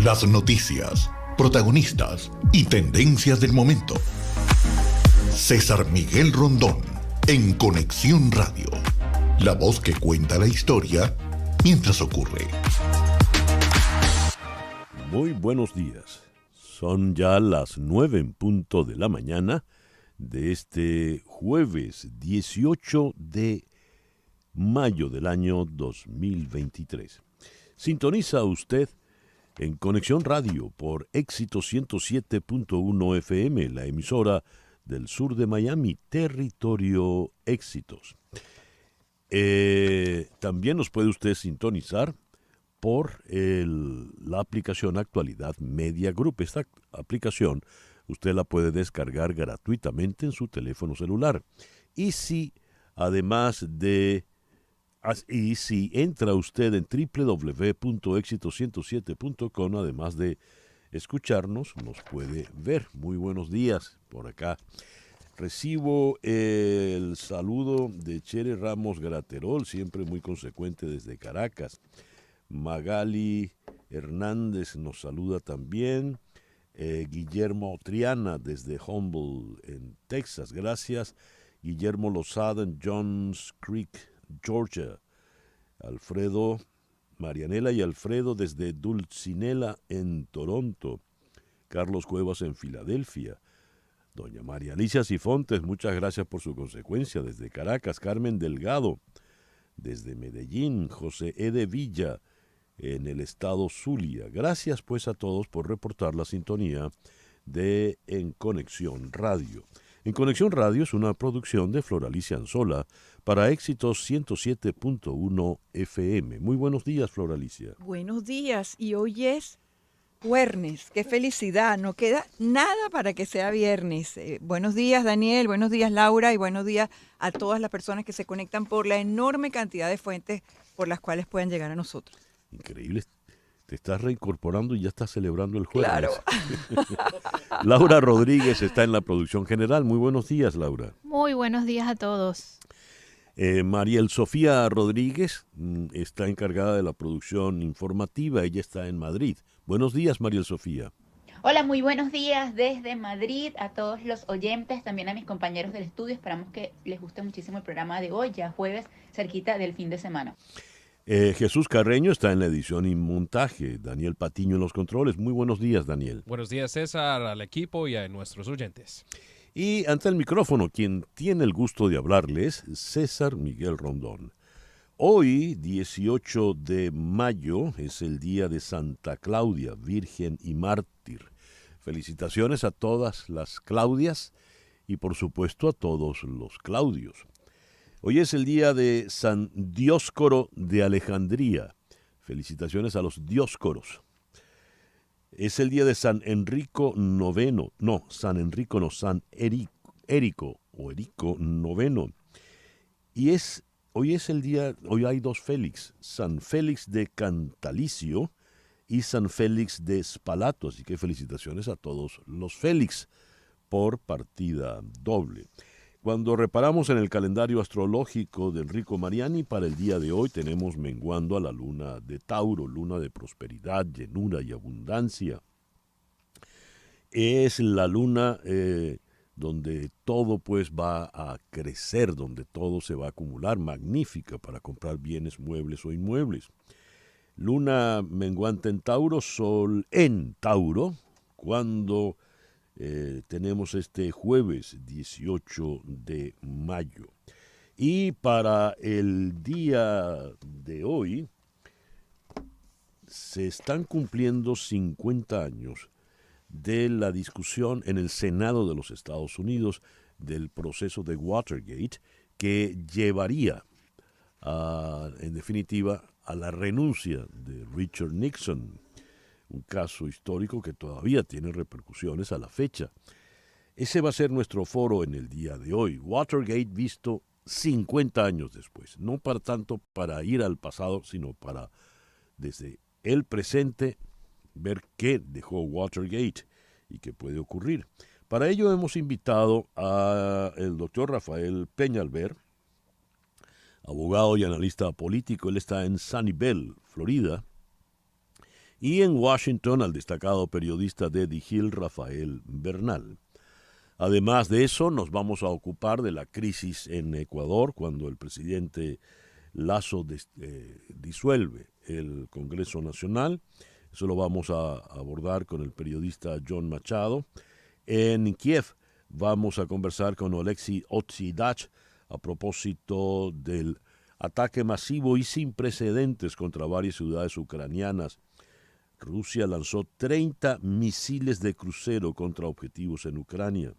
Las noticias, protagonistas y tendencias del momento. César Miguel Rondón, en Conexión Radio. La voz que cuenta la historia mientras ocurre. Muy buenos días. Son ya las 9 en punto de la mañana de este jueves 18 de mayo del año 2023. Sintoniza usted en Conexión Radio por Éxito 107.1 FM, la emisora del sur de Miami, Territorio Éxitos. También nos puede usted sintonizar por la aplicación Actualidad Media Group. Esta aplicación usted la puede descargar gratuitamente en su teléfono celular. Y si entra usted en www.exito107.com, además de escucharnos, nos puede ver. Muy buenos días por acá. Recibo el saludo de Chere Ramos Graterol, siempre muy consecuente desde Caracas. Magali Hernández nos saluda también. Guillermo Triana desde Humble, en Texas. Gracias. Guillermo Lozada en Johns Creek, Georgia. Marianela y Alfredo desde Dulcinella en Toronto. Carlos Cuevas en Filadelfia. Doña María Alicia Cifontes, muchas gracias por su consecuencia desde Caracas. Carmen Delgado desde Medellín. José E. de Villa en el estado Zulia. Gracias pues a todos por reportar la sintonía de En Conexión Radio. En Conexión Radio es una producción de Floralicia Anzola para Éxitos 107.1 FM. Muy buenos días, Floralicia. Buenos días, y hoy es Jueves. ¡Qué felicidad! No queda nada para que sea viernes. Buenos días, Daniel, buenos días, Laura, y buenos días a todas las personas que se conectan por la enorme cantidad de fuentes por las cuales pueden llegar a nosotros. Increíble. Te estás reincorporando y ya estás celebrando el jueves. Claro. Laura Rodríguez está en la producción general. Muy buenos días, Laura. Muy buenos días a todos. Mariel Sofía Rodríguez está encargada de la producción informativa. Ella está en Madrid. Buenos días, Mariel Sofía. Hola, muy buenos días desde Madrid a todos los oyentes, también a mis compañeros del estudio. Esperamos que les guste muchísimo el programa de hoy, ya jueves, cerquita del fin de semana. Jesús Carreño está en la edición y montaje. Daniel Patiño en los controles. Muy buenos días, Daniel. Buenos días, César, al equipo y a nuestros oyentes. Y ante el micrófono, quien tiene el gusto de hablarles, César Miguel Rondón. Hoy, 18 de mayo, es el día de Santa Claudia, Virgen y Mártir. Felicitaciones a todas las Claudias y, por supuesto, a todos los Claudios. Hoy es el día de San Dioscoro de Alejandría. Felicitaciones a los Dioscoros. Es el día de San Enrico IX. No, San Enrico no, San Érico o Erico IX. Y hoy hay dos Félix, San Félix de Cantalicio y San Félix de Spalato. Así que felicitaciones a todos los Félix por partida doble. Cuando reparamos en el calendario astrológico de Enrico Mariani, para el día de hoy tenemos menguando a la luna de Tauro, luna de prosperidad, llenura y abundancia. Es la luna donde todo pues va a crecer, donde todo se va a acumular, magnífica para comprar bienes muebles o inmuebles. Luna menguante en Tauro, sol en Tauro, cuando tenemos este jueves 18 de mayo. Y para el día de hoy se están cumpliendo 50 años de la discusión en el Senado de los Estados Unidos del proceso de Watergate, que llevaría en definitiva a la renuncia de Richard Nixon. Un caso histórico que todavía tiene repercusiones a la fecha. Ese va a ser nuestro foro en el día de hoy. Watergate visto 50 años después. No para tanto para ir al pasado, sino para desde el presente ver qué dejó Watergate y qué puede ocurrir. Para ello hemos invitado al doctor Rafael Peñalver, abogado y analista político. Él está en Sunnyvale, Florida. y en Washington al destacado periodista de The Hill, Rafael Bernal. Además de eso, nos vamos a ocupar de la crisis en Ecuador, cuando el presidente Lasso disuelve el Congreso Nacional. Eso lo vamos a abordar con el periodista John Machado. En Kiev vamos a conversar con Oleksiy Otsidach a propósito del ataque masivo y sin precedentes contra varias ciudades ucranianas. Rusia lanzó 30 misiles de crucero contra objetivos en Ucrania.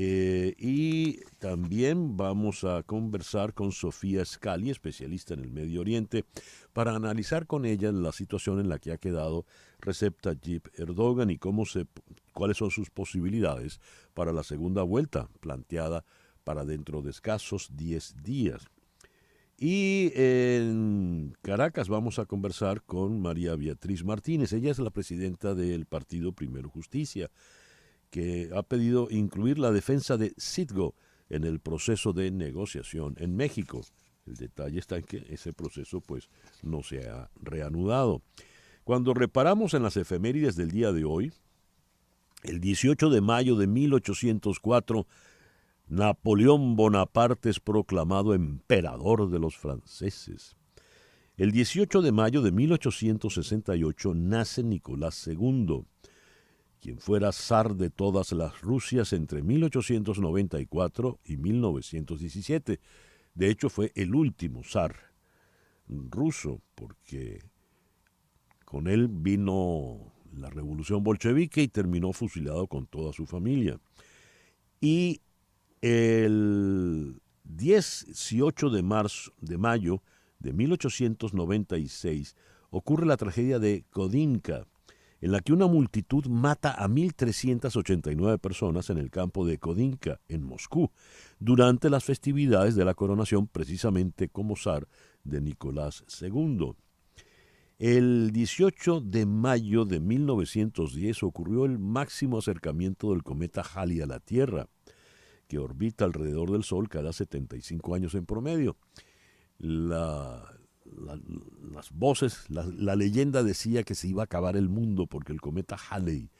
Y también vamos a conversar con Sofía Scali, especialista en el Medio Oriente, para analizar con ella la situación en la que ha quedado Recep Tayyip Erdogan y cuáles son sus posibilidades para la segunda vuelta planteada para dentro de escasos 10 días. Y en Caracas vamos a conversar con María Beatriz Martínez. Ella es la presidenta del partido Primero Justicia, que ha pedido incluir la defensa de Citgo en el proceso de negociación en México. El detalle está en que ese proceso pues no se ha reanudado. Cuando reparamos en las efemérides del día de hoy, el 18 de mayo de 1804, Napoleón Bonaparte es proclamado emperador de los franceses. El 18 de mayo de 1868 nace Nicolás II, quien fuera zar de todas las Rusias entre 1894 y 1917. De hecho, fue el último zar ruso, porque con él vino la revolución bolchevique y terminó fusilado con toda su familia. Y el 18 de mayo de 1896 ocurre la tragedia de Kodinka, en la que una multitud mata a 1.389 personas en el campo de Kodinka, en Moscú, durante las festividades de la coronación precisamente como zar de Nicolás II. El 18 de mayo de 1910 ocurrió el máximo acercamiento del cometa Halley a la Tierra, que orbita alrededor del Sol cada 75 años en promedio. Las voces, la leyenda decía que se iba a acabar el mundo porque el cometa Halley,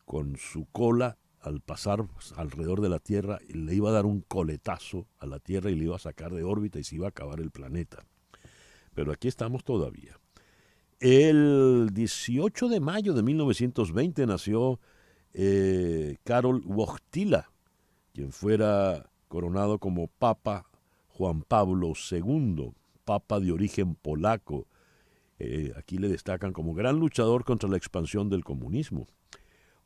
con su cola, al pasar alrededor de la Tierra, le iba a dar un coletazo a la Tierra y le iba a sacar de órbita y se iba a acabar el planeta. Pero aquí estamos todavía. El 18 de mayo de 1920 nació Karol Wojtyła, quien fuera coronado como Papa Juan Pablo II, papa de origen polaco. Aquí le destacan como gran luchador contra la expansión del comunismo.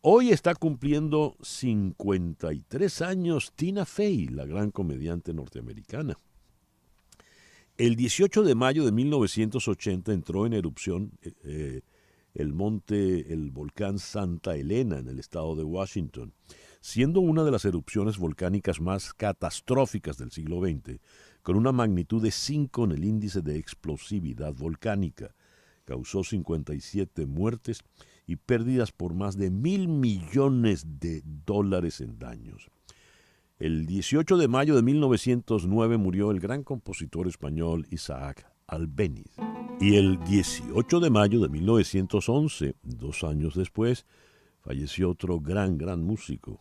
Hoy está cumpliendo 53 años Tina Fey, la gran comediante norteamericana. El 18 de mayo de 1980 entró en erupción el volcán Santa Elena en el estado de Washington, siendo una de las erupciones volcánicas más catastróficas del siglo XX, con una magnitud de 5 en el índice de explosividad volcánica. Causó 57 muertes y pérdidas por más de $1.000 millones en daños. El 18 de mayo de 1909 murió el gran compositor español Isaac Albéniz. Y el 18 de mayo de 1911, 2 años después, falleció otro gran músico,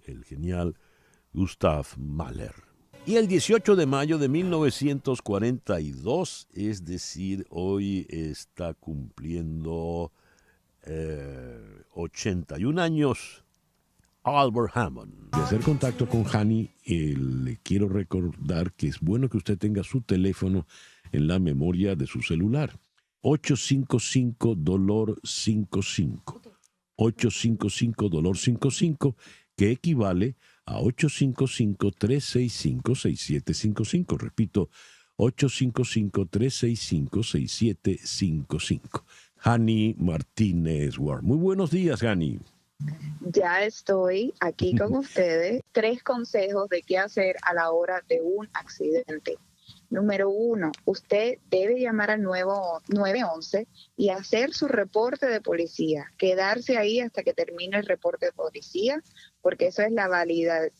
el genial Gustav Mahler. Y el 18 de mayo de 1942, es decir, hoy está cumpliendo 81 años, Albert Hammond. De hacer contacto con Hani, le quiero recordar que es bueno que usted tenga su teléfono en la memoria de su celular. 855-DOLOR55. 855-DOLOR55, que equivale a 855-365-6755. Repito, 855-365-6755. Hani Martínez Ward. Muy buenos días, Hani. Ya estoy aquí con ustedes. 3 consejos de qué hacer a la hora de un accidente. Número 1, usted debe llamar al 911 y hacer su reporte de policía. Quedarse ahí hasta que termine el reporte de policía, porque eso es la validez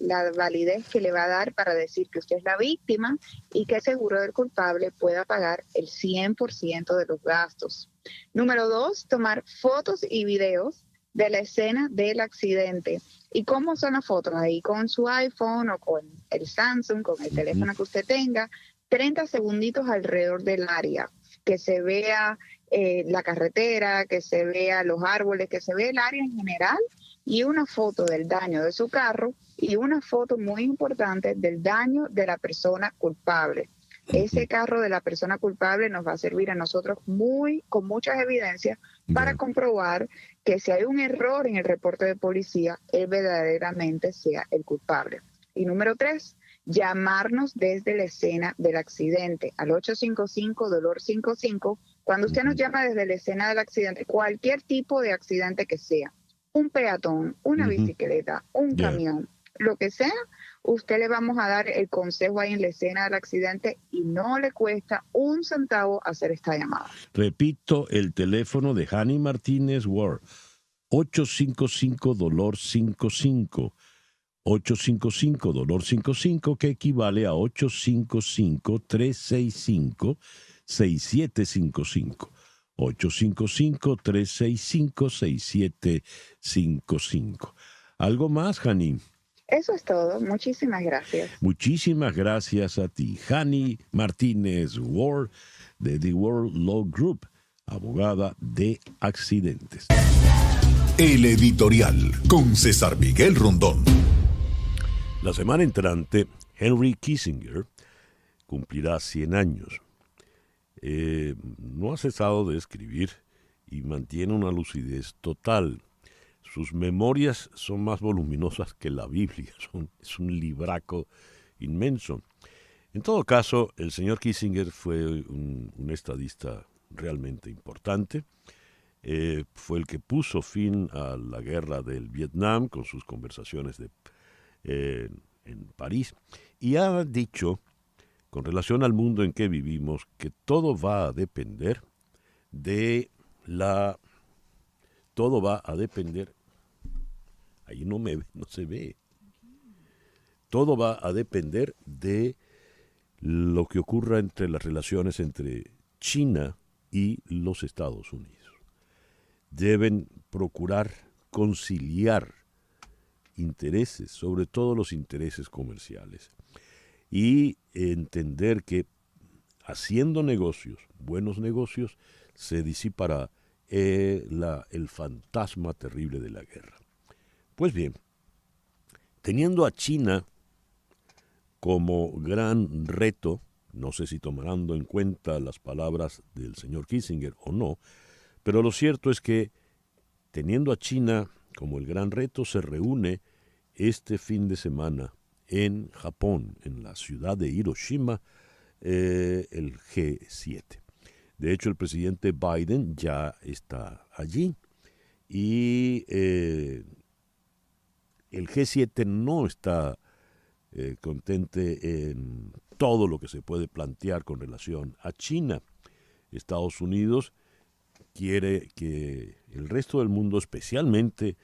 que le va a dar para decir que usted es la víctima y que el seguro del culpable pueda pagar el 100% de los gastos. Número 2, tomar fotos y videos de la escena del accidente. ¿Y cómo son las fotos? Ahí con su iPhone o con el Samsung, con el teléfono que usted tenga, 30 segunditos alrededor del área, que se vea la carretera, que se vea los árboles, que se vea el área en general, y una foto del daño de su carro y una foto muy importante del daño de la persona culpable. Ese carro de la persona culpable nos va a servir a nosotros con muchas evidencias para comprobar que si hay un error en el reporte de policía, él verdaderamente sea el culpable. Y número 3, llamarnos desde la escena del accidente al 855-DOLOR-55. Cuando usted nos llama desde la escena del accidente, cualquier tipo de accidente que sea, un peatón, una bicicleta, un camión, lo que sea, usted le vamos a dar el consejo ahí en la escena del accidente y no le cuesta un centavo hacer esta llamada. Repito, el teléfono de Hani Martínez Ward, 855-DOLOR-55. 855-DOLOR-55, que equivale a 855-365-6755. 855-365-6755. ¿Algo más, Hani? Eso es todo. Muchísimas gracias. Muchísimas gracias a ti. Hani Martínez Ward, de The World Law Group, abogada de accidentes. El editorial con César Miguel Rondón. La semana entrante, Henry Kissinger cumplirá 100 años. No ha cesado de escribir y mantiene una lucidez total. Sus memorias son más voluminosas que la Biblia, es un libraco inmenso. En todo caso, el señor Kissinger fue un estadista realmente importante. Fue el que puso fin a la guerra del Vietnam con sus conversaciones en París, y ha dicho, con relación al mundo en que vivimos, que todo va a depender ahí no se ve. Todo va a depender de lo que ocurra entre las relaciones entre China y los Estados Unidos. Deben procurar conciliar intereses, sobre todo los intereses comerciales, y entender que haciendo negocios, buenos negocios, se disipará el fantasma terrible de la guerra. Pues bien, teniendo a China como gran reto, no sé si tomando en cuenta las palabras del señor Kissinger o no, pero lo cierto es que teniendo a China como el gran reto, se reúne este fin de semana en Japón, en la ciudad de Hiroshima, el G7. De hecho, el presidente Biden ya está allí y el G7 no está contente en todo lo que se puede plantear con relación a China. Estados Unidos quiere que el resto del mundo, especialmente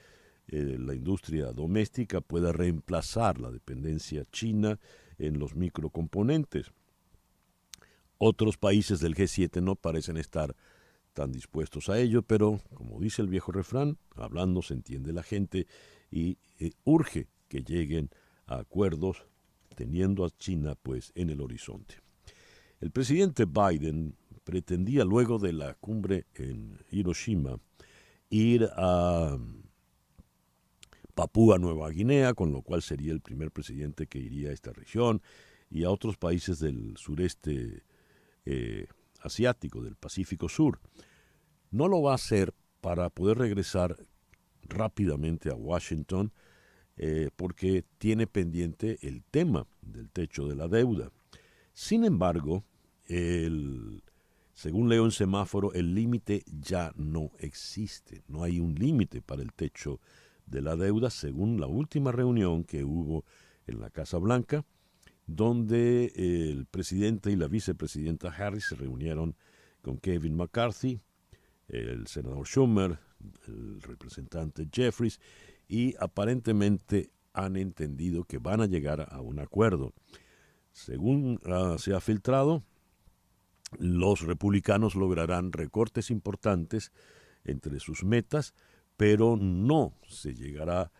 la industria doméstica, pueda reemplazar la dependencia china en los microcomponentes. Otros países del G7 no parecen estar tan dispuestos a ello, pero, como dice el viejo refrán, hablando se entiende la gente y urge que lleguen a acuerdos teniendo a China pues en el horizonte. El presidente Biden pretendía, luego de la cumbre en Hiroshima, ir a Papúa Nueva Guinea, con lo cual sería el primer presidente que iría a esta región, y a otros países del sureste asiático, del Pacífico Sur. No lo va a hacer para poder regresar rápidamente a Washington, porque tiene pendiente el tema del techo de la deuda. Sin embargo, según leo en semáforo, el límite ya no existe. No hay un límite para el techo de la deuda, según la última reunión que hubo en la Casa Blanca, donde el presidente y la vicepresidenta Harris se reunieron con Kevin McCarthy, el senador Schumer, el representante Jeffries, y aparentemente han entendido que van a llegar a un acuerdo. Según se ha filtrado, Los republicanos lograrán recortes importantes entre sus metas, pero no se llegará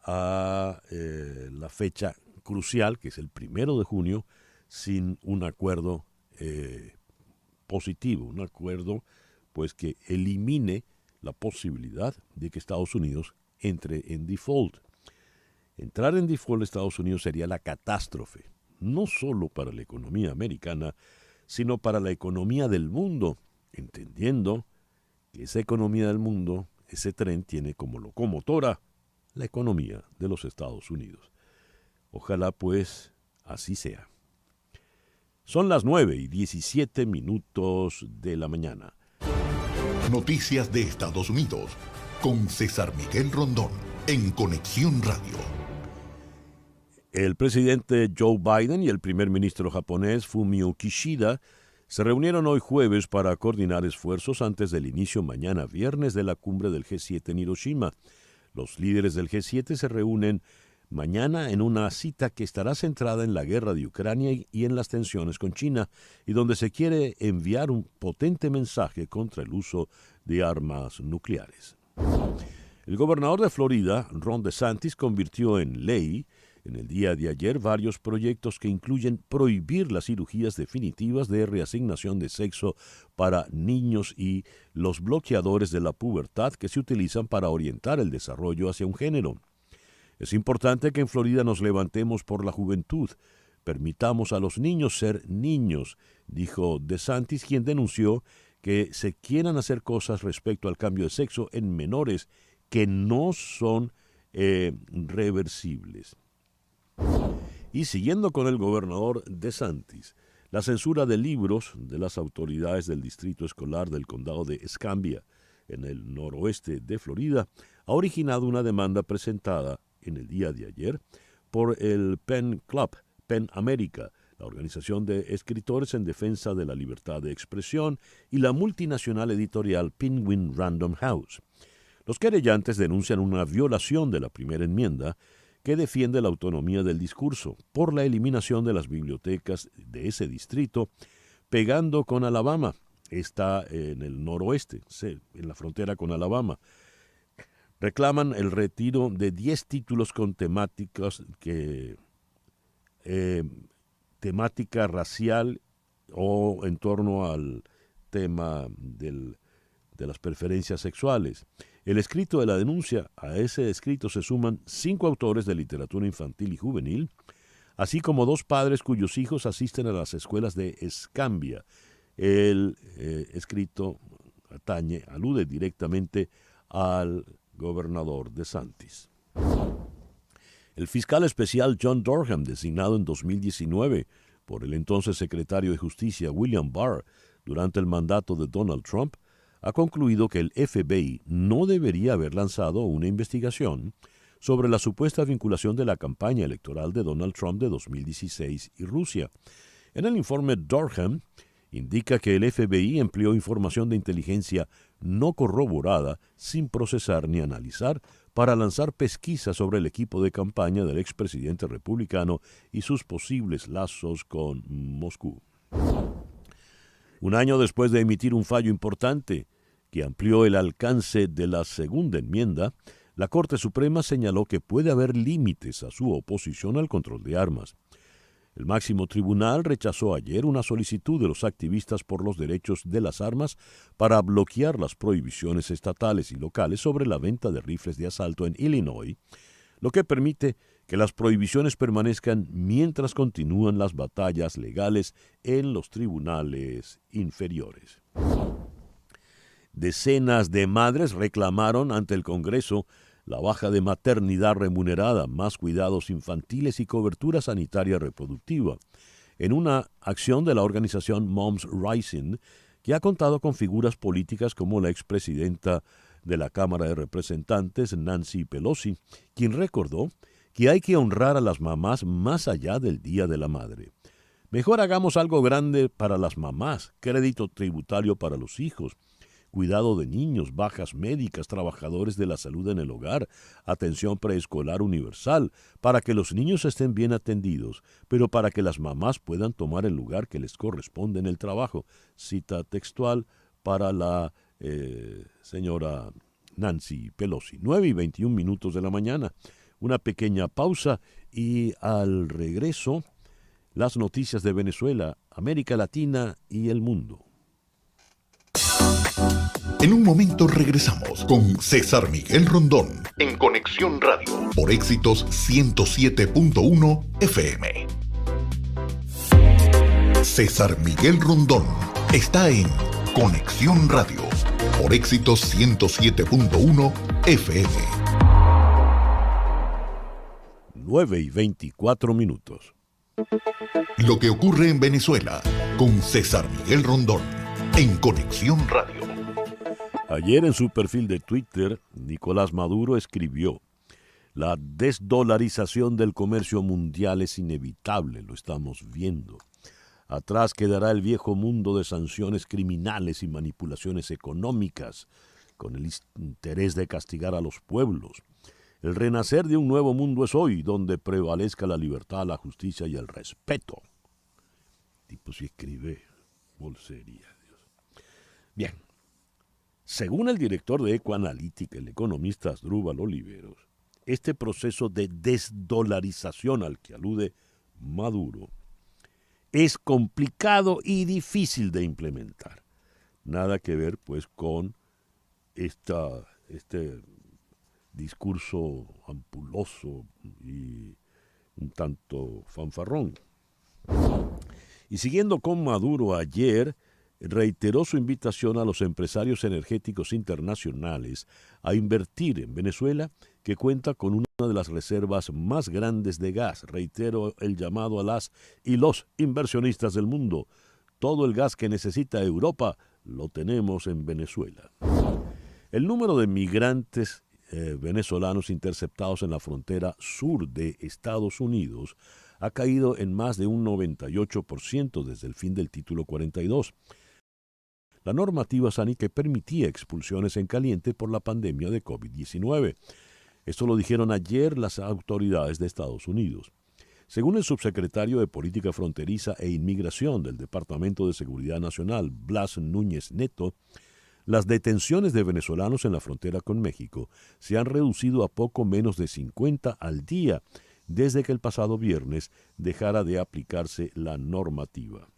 a la fecha crucial, que es el 1 de junio, sin un acuerdo positivo, un acuerdo pues que elimine la posibilidad de que Estados Unidos entre en default. Entrar en default de Estados Unidos sería la catástrofe, no solo para la economía americana, sino para la economía del mundo, entendiendo que esa economía del mundo, ese tren tiene como locomotora la economía de los Estados Unidos. Ojalá pues así sea. Son las 9:17 de la mañana. Noticias de Estados Unidos con César Miguel Rondón en Conexión Radio. El presidente Joe Biden y el primer ministro japonés Fumio Kishida se reunieron hoy jueves para coordinar esfuerzos antes del inicio mañana viernes de la cumbre del G7 en Hiroshima. Los líderes del G7 se reúnen mañana en una cita que estará centrada en la guerra de Ucrania y en las tensiones con China, y donde se quiere enviar un potente mensaje contra el uso de armas nucleares. El gobernador de Florida, Ron DeSantis, convirtió en ley en el día de ayer varios proyectos que incluyen prohibir las cirugías definitivas de reasignación de sexo para niños y los bloqueadores de la pubertad que se utilizan para orientar el desarrollo hacia un género. Es importante que en Florida nos levantemos por la juventud. Permitamos a los niños ser niños, dijo DeSantis, quien denunció que se quieran hacer cosas respecto al cambio de sexo en menores que no son reversibles. Y siguiendo con el gobernador DeSantis, la censura de libros de las autoridades del distrito escolar del condado de Escambia, en el noroeste de Florida, ha originado una demanda presentada en el día de ayer por el Pen Club, Pen America, la organización de escritores en defensa de la libertad de expresión, y la multinacional editorial Penguin Random House. Los querellantes denuncian una violación de la primera enmienda que defiende la autonomía del discurso por la eliminación de las bibliotecas de ese distrito, pegando con Alabama. Está en el noroeste, en la frontera con Alabama. Reclaman el retiro de 10 títulos con temática racial o en torno al tema de las preferencias sexuales. El escrito de la denuncia, a ese escrito se suman 5 autores de literatura infantil y juvenil, así como 2 padres cuyos hijos asisten a las escuelas de Escambia. El escrito alude directamente al gobernador DeSantis. El fiscal especial John Durham, designado en 2019 por el entonces secretario de Justicia William Barr durante el mandato de Donald Trump, ha concluido que el FBI no debería haber lanzado una investigación sobre la supuesta vinculación de la campaña electoral de Donald Trump de 2016 y Rusia. En el informe, Durham indica que el FBI empleó información de inteligencia no corroborada, sin procesar ni analizar, para lanzar pesquisas sobre el equipo de campaña del expresidente republicano y sus posibles lazos con Moscú. Un año después de emitir un fallo importante que amplió el alcance de la segunda enmienda, la Corte Suprema señaló que puede haber límites a su oposición al control de armas. El máximo tribunal rechazó ayer una solicitud de los activistas por los derechos de las armas para bloquear las prohibiciones estatales y locales sobre la venta de rifles de asalto en Illinois, lo que permite que las prohibiciones permanezcan mientras continúan las batallas legales en los tribunales inferiores. Decenas de madres reclamaron ante el Congreso la baja de maternidad remunerada, más cuidados infantiles y cobertura sanitaria reproductiva, en una acción de la organización Moms Rising, que ha contado con figuras políticas como la expresidenta de la Cámara de Representantes, Nancy Pelosi, quien recordó que hay que honrar a las mamás más allá del Día de la Madre. Mejor hagamos algo grande para las mamás, crédito tributario para los hijos, cuidado de niños, bajas médicas, trabajadores de la salud en el hogar, atención preescolar universal, para que los niños estén bien atendidos, pero para que las mamás puedan tomar el lugar que les corresponde en el trabajo. Cita textual para la señora Nancy Pelosi. 9:21 de la mañana. Una pequeña pausa y al regreso, las noticias de Venezuela, América Latina y el mundo. En un momento regresamos con César Miguel Rondón en Conexión Radio por Éxitos 107.1 FM. César Miguel Rondón está en Conexión Radio por Éxitos 107.1 FM. 9:24. Lo que ocurre en Venezuela con César Miguel Rondón en Conexión Radio. Ayer en su perfil de Twitter, Nicolás Maduro escribió: la desdolarización del comercio mundial es inevitable, lo estamos viendo. Atrás quedará el viejo mundo de sanciones criminales y manipulaciones económicas, con el interés de castigar a los pueblos. El renacer de un nuevo mundo es hoy, donde prevalezca la libertad, la justicia y el respeto. Tipo si escribe bolsería, Dios. Bien. Según el director de Ecoanalítica, el economista Asdrúbal Oliveros, este proceso de desdolarización al que alude Maduro es complicado y difícil de implementar. Nada que ver, pues, con este discurso ampuloso y un tanto fanfarrón. Y siguiendo con Maduro, ayer reiteró su invitación a los empresarios energéticos internacionales a invertir en Venezuela, que cuenta con una de las reservas más grandes de gas. Reitero el llamado a las y los inversionistas del mundo. Todo el gas que necesita Europa lo tenemos en Venezuela. El número de migrantes venezolanos interceptados en la frontera sur de Estados Unidos ha caído en más de un 98% desde el fin del título 42. La normativa sánica permitía expulsiones en caliente por la pandemia de COVID-19. Esto lo dijeron ayer las autoridades de Estados Unidos. Según el subsecretario de Política Fronteriza e Inmigración del Departamento de Seguridad Nacional, Blas Núñez Neto, las detenciones de venezolanos en la frontera con México se han reducido a poco menos de 50 al día desde que el pasado viernes dejara de aplicarse la normativa.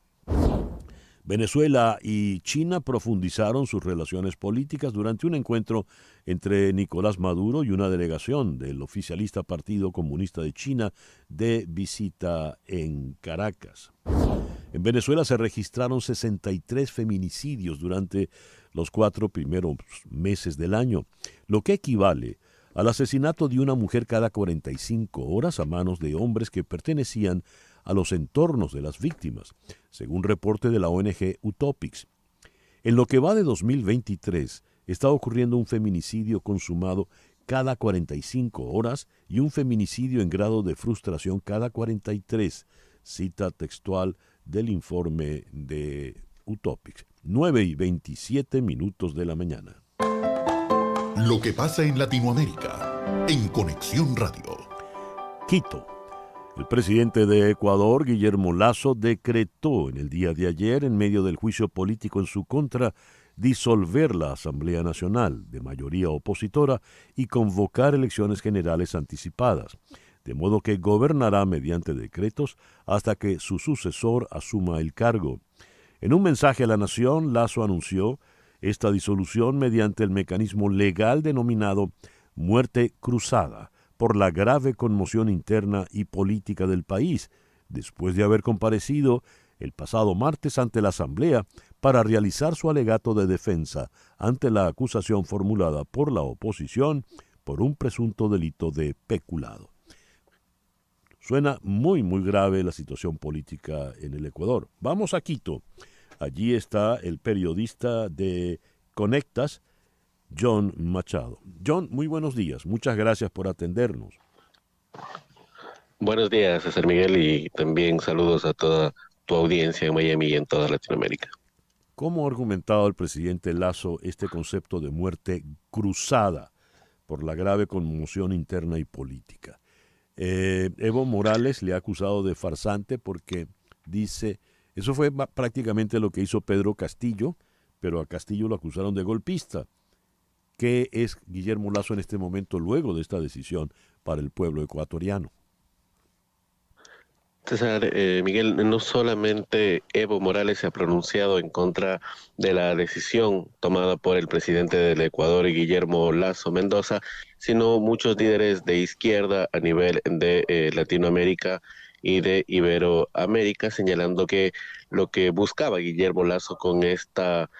Venezuela y China profundizaron sus relaciones políticas durante un encuentro entre Nicolás Maduro y una delegación del oficialista Partido Comunista de China de visita en Caracas. En Venezuela se registraron 63 feminicidios durante los 4 primeros meses del año, lo que equivale al asesinato de una mujer cada 45 horas a manos de hombres que pertenecían a los entornos de las víctimas, según reporte de la ONG Utopics. En lo que va de 2023, está ocurriendo un feminicidio consumado cada 45 horas y un feminicidio en grado de frustración cada 43, cita textual del informe de Utopics. 9:27 de la mañana. Lo que pasa en Latinoamérica, en Conexión Radio. Quito. El presidente de Ecuador, Guillermo Lasso, decretó en el día de ayer, en medio del juicio político en su contra, disolver la Asamblea Nacional, de mayoría opositora, y convocar elecciones generales anticipadas, de modo que gobernará mediante decretos hasta que su sucesor asuma el cargo. En un mensaje a la nación, Lasso anunció esta disolución mediante el mecanismo legal denominado muerte cruzada, por la grave conmoción interna y política del país, después de haber comparecido el pasado martes ante la Asamblea para realizar su alegato de defensa ante la acusación formulada por la oposición por un presunto delito de peculado. Suena muy, muy grave la situación política en el Ecuador. Vamos a Quito. Allí está el periodista de Conectas, John Machado. John, muy buenos días. Muchas gracias por atendernos. Buenos días, César Miguel, y también saludos a toda tu audiencia en Miami y en toda Latinoamérica. ¿Cómo ha argumentado el presidente Lasso este concepto de muerte cruzada por la grave conmoción interna y política? Evo Morales le ha acusado de farsante porque dice, eso fue prácticamente lo que hizo Pedro Castillo, pero a Castillo lo acusaron de golpista. ¿Qué es Guillermo Lasso en este momento luego de esta decisión para el pueblo ecuatoriano? César, Miguel, no solamente Evo Morales se ha pronunciado en contra de la decisión tomada por el presidente del Ecuador, Guillermo Lasso Mendoza, sino muchos líderes de izquierda a nivel de Latinoamérica y de Iberoamérica, señalando que lo que buscaba Guillermo Lasso con esta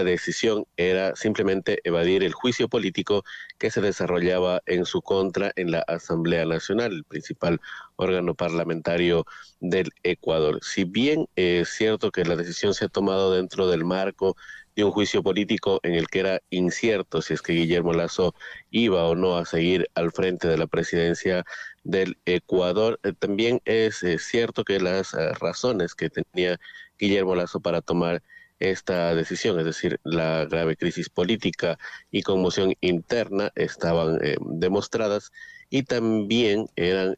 decisión era simplemente evadir el juicio político que se desarrollaba en su contra en la Asamblea Nacional, el principal órgano parlamentario del Ecuador. Si bien es cierto que la decisión se ha tomado dentro del marco de un juicio político en el que era incierto si es que Guillermo Lasso iba o no a seguir al frente de la presidencia del Ecuador, también es cierto que las razones que tenía Guillermo Lasso para tomar esta decisión, es decir, la grave crisis política y conmoción interna, estaban demostradas y también eran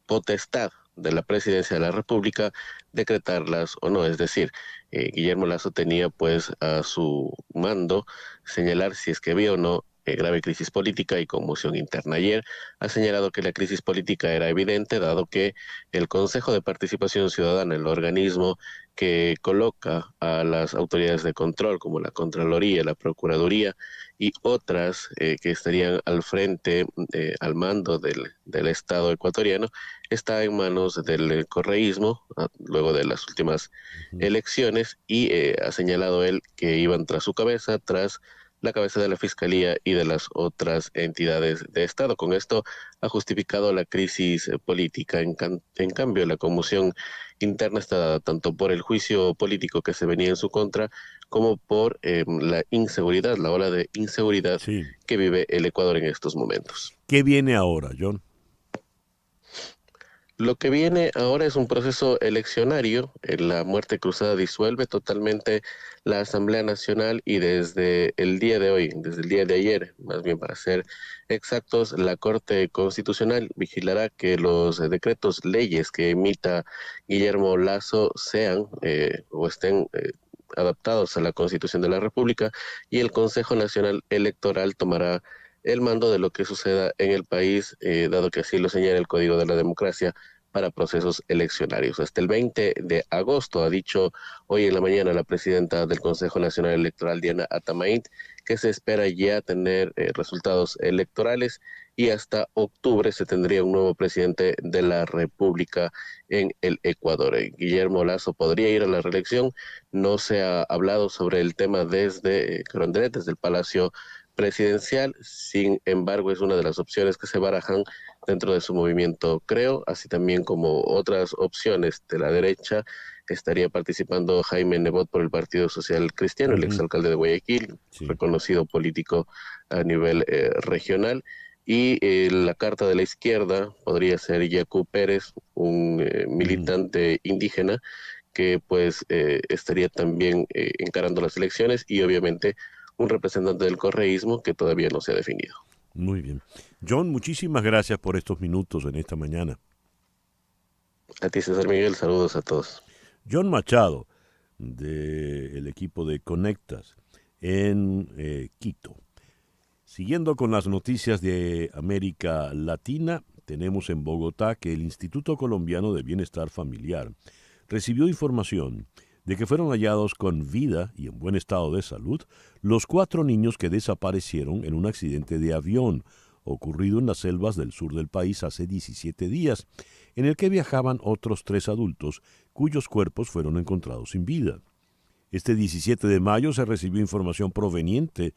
potestad de la presidencia de la República decretarlas o no, es decir, Guillermo Lasso tenía pues a su mando señalar si es que había o no grave crisis política y conmoción interna. Ayer ha señalado que la crisis política era evidente, dado que el Consejo de Participación Ciudadana, el organismo que coloca a las autoridades de control, como la Contraloría, la Procuraduría y otras que estarían al frente, al mando del Estado ecuatoriano, está en manos del correísmo, luego de las últimas elecciones, y ha señalado él que iban tras su cabeza, tras la cabeza de la Fiscalía y de las otras entidades de Estado. Con esto ha justificado la crisis política. En cambio, la conmoción interna está dada tanto por el juicio político que se venía en su contra, como por la inseguridad, la ola de inseguridad que vive el Ecuador en estos momentos. ¿Qué viene ahora, John? Lo que viene ahora es un proceso eleccionario. La muerte cruzada disuelve totalmente la Asamblea Nacional y desde el día de hoy, desde el día de ayer, más bien para ser exactos, la Corte Constitucional vigilará que los decretos, leyes que emita Guillermo Lasso sean o estén adaptados a la Constitución de la República, y el Consejo Nacional Electoral tomará el mando de lo que suceda en el país, dado que así lo señala el Código de la Democracia para procesos eleccionarios. Hasta el 20 de agosto, ha dicho hoy en la mañana la presidenta del Consejo Nacional Electoral, Diana Atamaint, que se espera ya tener resultados electorales y hasta octubre se tendría un nuevo presidente de la República en el Ecuador. Guillermo Lasso podría ir a la reelección. No se ha hablado sobre el tema desde Carondelet, desde el Palacio Presidencial. Sin embargo, es una de las opciones que se barajan dentro de su movimiento Creo, así también como otras opciones de la derecha. Estaría participando Jaime Nebot por el Partido Social Cristiano, el exalcalde de Guayaquil, reconocido político a nivel regional. Y la carta de la izquierda podría ser Yacu Pérez, un militante indígena que pues estaría también encarando las elecciones, y obviamente un representante del correísmo que todavía no se ha definido. Muy bien. John, muchísimas gracias por estos minutos en esta mañana. A ti, César Miguel, saludos a todos. John Machado, del equipo de Conectas en Quito. Siguiendo con las noticias de América Latina, tenemos en Bogotá que el Instituto Colombiano de Bienestar Familiar recibió información de que fueron hallados con vida y en buen estado de salud los 4 niños que desaparecieron en un accidente de avión ocurrido en las selvas del sur del país hace 17 días, en el que viajaban otros 3 adultos cuyos cuerpos fueron encontrados sin vida. Este 17 de mayo se recibió información proveniente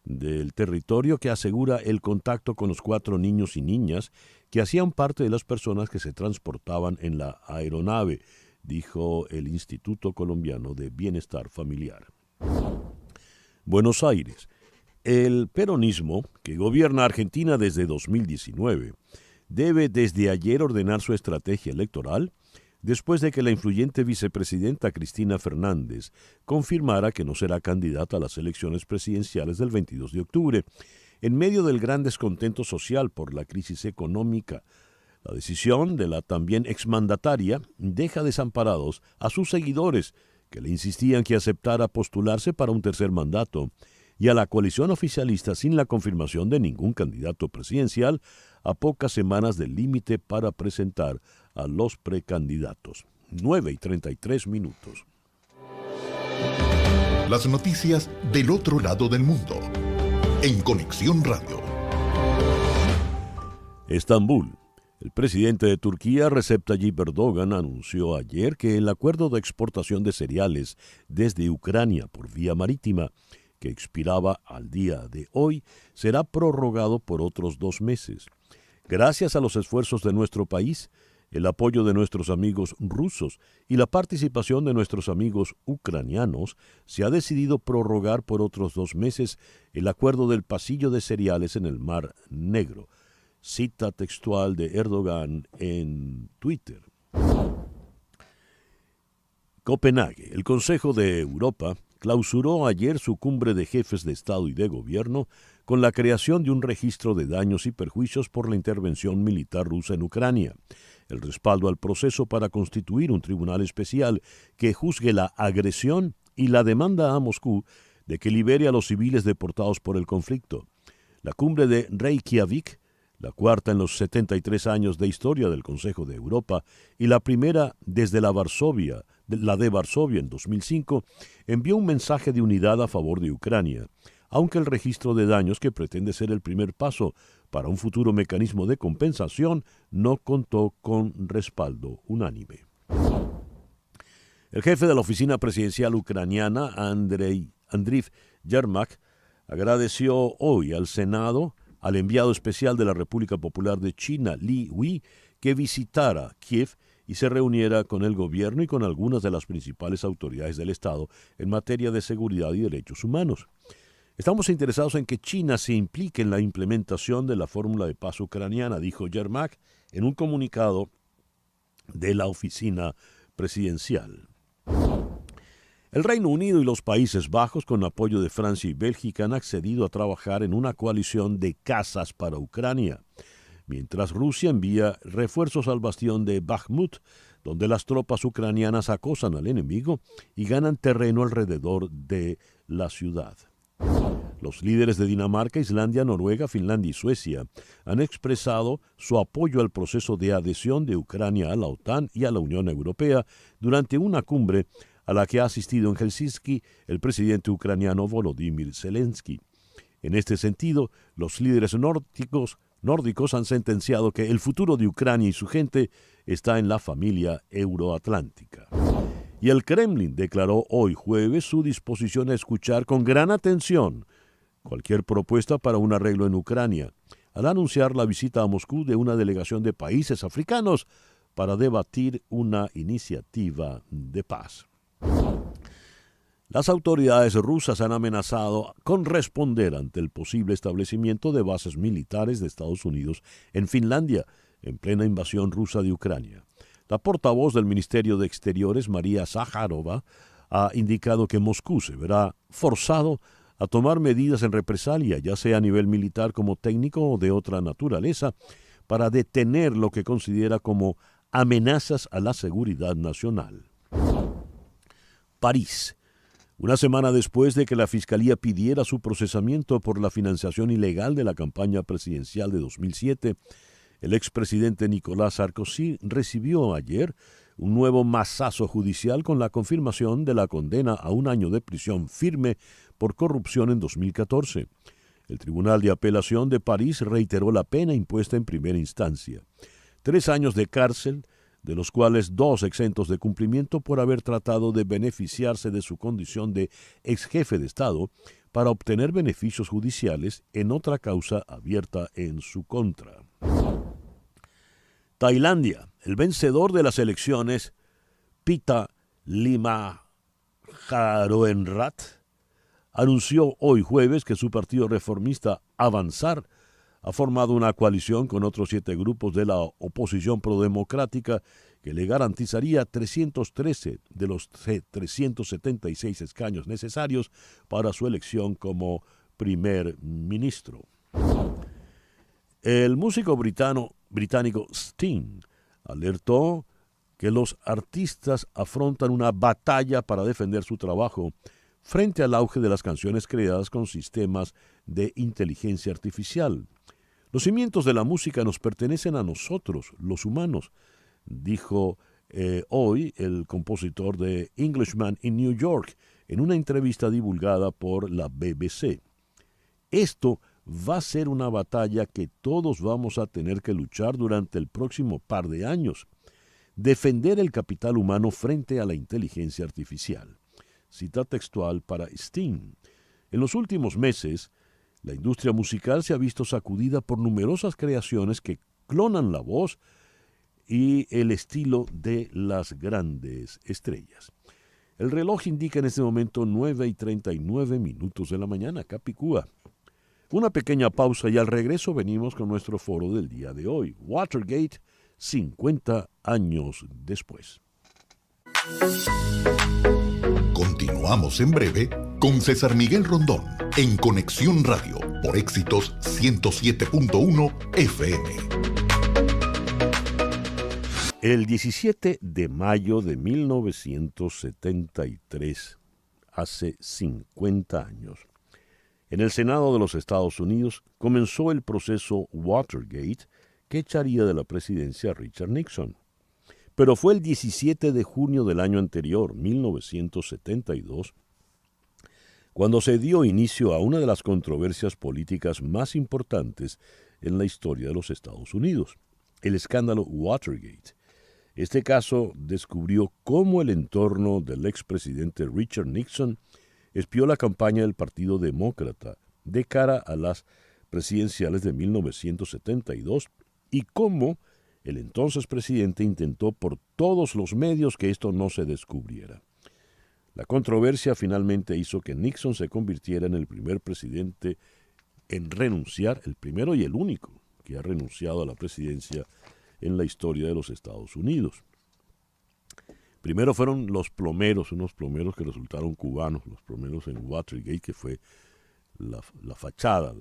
del territorio que asegura el contacto con los 4 niños y niñas que hacían parte de las personas que se transportaban en la aeronave, dijo el Instituto Colombiano de Bienestar Familiar. Buenos Aires. El peronismo, que gobierna Argentina desde 2019, debe desde ayer ordenar su estrategia electoral después de que la influyente vicepresidenta Cristina Fernández confirmara que no será candidata a las elecciones presidenciales del 22 de octubre, en medio del gran descontento social por la crisis económica. La decisión de la también exmandataria deja desamparados a sus seguidores, que le insistían que aceptara postularse para un tercer mandato, y a la coalición oficialista sin la confirmación de ningún candidato presidencial a pocas semanas del límite para presentar a los precandidatos. 9:33. Las noticias del otro lado del mundo. En Conexión Radio. Estambul. El presidente de Turquía, Recep Tayyip Erdogan, anunció ayer que el acuerdo de exportación de cereales desde Ucrania por vía marítima, que expiraba al día de hoy, será prorrogado por otros 2 meses. Gracias a los esfuerzos de nuestro país, el apoyo de nuestros amigos rusos y la participación de nuestros amigos ucranianos, se ha decidido prorrogar por otros 2 meses el acuerdo del pasillo de cereales en el Mar Negro. Cita textual de Erdogan en Twitter. Copenhague. El Consejo de Europa clausuró ayer su cumbre de jefes de Estado y de Gobierno con la creación de un registro de daños y perjuicios por la intervención militar rusa en Ucrania, el respaldo al proceso para constituir un tribunal especial que juzgue la agresión y la demanda a Moscú de que libere a los civiles deportados por el conflicto. La cumbre de Reykjavik, la cuarta en los 73 años de historia del Consejo de Europa y la primera desde la de Varsovia en 2005, envió un mensaje de unidad a favor de Ucrania, aunque el registro de daños, que pretende ser el primer paso para un futuro mecanismo de compensación, no contó con respaldo unánime. El jefe de la oficina presidencial ucraniana, Andriy Yermak, agradeció hoy al Senado al enviado especial de la República Popular de China, Li Hui, que visitara Kiev y se reuniera con el gobierno y con algunas de las principales autoridades del Estado en materia de seguridad y derechos humanos. Estamos interesados en que China se implique en la implementación de la fórmula de paz ucraniana, dijo Yermak en un comunicado de la oficina presidencial. El Reino Unido y los Países Bajos, con apoyo de Francia y Bélgica, han accedido a trabajar en una coalición de cazas para Ucrania, mientras Rusia envía refuerzos al bastión de Bakhmut, donde las tropas ucranianas acosan al enemigo y ganan terreno alrededor de la ciudad. Los líderes de Dinamarca, Islandia, Noruega, Finlandia y Suecia han expresado su apoyo al proceso de adhesión de Ucrania a la OTAN y a la Unión Europea durante una cumbre a la que ha asistido en Helsinki el presidente ucraniano Volodymyr Zelensky. En este sentido, los líderes nórdicos han sentenciado que el futuro de Ucrania y su gente está en la familia euroatlántica. Y el Kremlin declaró hoy jueves su disposición a escuchar con gran atención cualquier propuesta para un arreglo en Ucrania, al anunciar la visita a Moscú de una delegación de países africanos para debatir una iniciativa de paz. Las autoridades rusas han amenazado con responder ante el posible establecimiento de bases militares de Estados Unidos en Finlandia, en plena invasión rusa de Ucrania. La portavoz del Ministerio de Exteriores, María Zakharova, ha indicado que Moscú se verá forzado a tomar medidas en represalia, ya sea a nivel militar como técnico o de otra naturaleza, para detener lo que considera como amenazas a la seguridad nacional. París. Una semana después de que la Fiscalía pidiera su procesamiento por la financiación ilegal de la campaña presidencial de 2007, el expresidente Nicolás Sarkozy recibió ayer un nuevo mazazo judicial con la confirmación de la condena a 1 año de prisión firme por corrupción en 2014. El Tribunal de Apelación de París reiteró la pena impuesta en primera instancia: 3 años de cárcel, de los cuales 2 exentos de cumplimiento por haber tratado de beneficiarse de su condición de ex jefe de Estado para obtener beneficios judiciales en otra causa abierta en su contra. Tailandia. El vencedor de las elecciones, Pita Limjaroenrat, anunció hoy jueves que su partido reformista Avanzar ha formado una coalición con otros 7 grupos de la oposición prodemocrática que le garantizaría 313 de los 376 escaños necesarios para su elección como primer ministro. El músico británico Sting alertó que los artistas afrontan una batalla para defender su trabajo frente al auge de las canciones creadas con sistemas de inteligencia artificial. Los cimientos de la música nos pertenecen a nosotros, los humanos, dijo hoy el compositor de Englishman in New York en una entrevista divulgada por la BBC. Esto va a ser una batalla que todos vamos a tener que luchar durante el próximo par de años. Defender el capital humano frente a la inteligencia artificial. Cita textual para Sting. En los últimos meses, la industria musical se ha visto sacudida por numerosas creaciones que clonan la voz y el estilo de las grandes estrellas. El reloj indica en este momento 9:39 de la mañana, Capicúa. Una pequeña pausa y al regreso venimos con nuestro foro del día de hoy. Watergate, 50 años después. Continuamos en breve con César Miguel Rondón en Conexión Radio por Éxitos 107.1 FM. El 17 de mayo de 1973, hace 50 años, en el Senado de los Estados Unidos comenzó el proceso Watergate que echaría de la presidencia a Richard Nixon. Pero fue el 17 de junio del año anterior, 1972, cuando se dio inicio a una de las controversias políticas más importantes en la historia de los Estados Unidos, el escándalo Watergate. Este caso descubrió cómo el entorno del expresidente Richard Nixon espió la campaña del Partido Demócrata de cara a las presidenciales de 1972 y cómo el entonces presidente intentó por todos los medios que esto no se descubriera. La controversia finalmente hizo que Nixon se convirtiera en el primer presidente en renunciar, el primero y el único que ha renunciado a la presidencia en la historia de los Estados Unidos. Primero fueron los plomeros, unos plomeros que resultaron cubanos, los plomeros en Watergate, que fue la fachada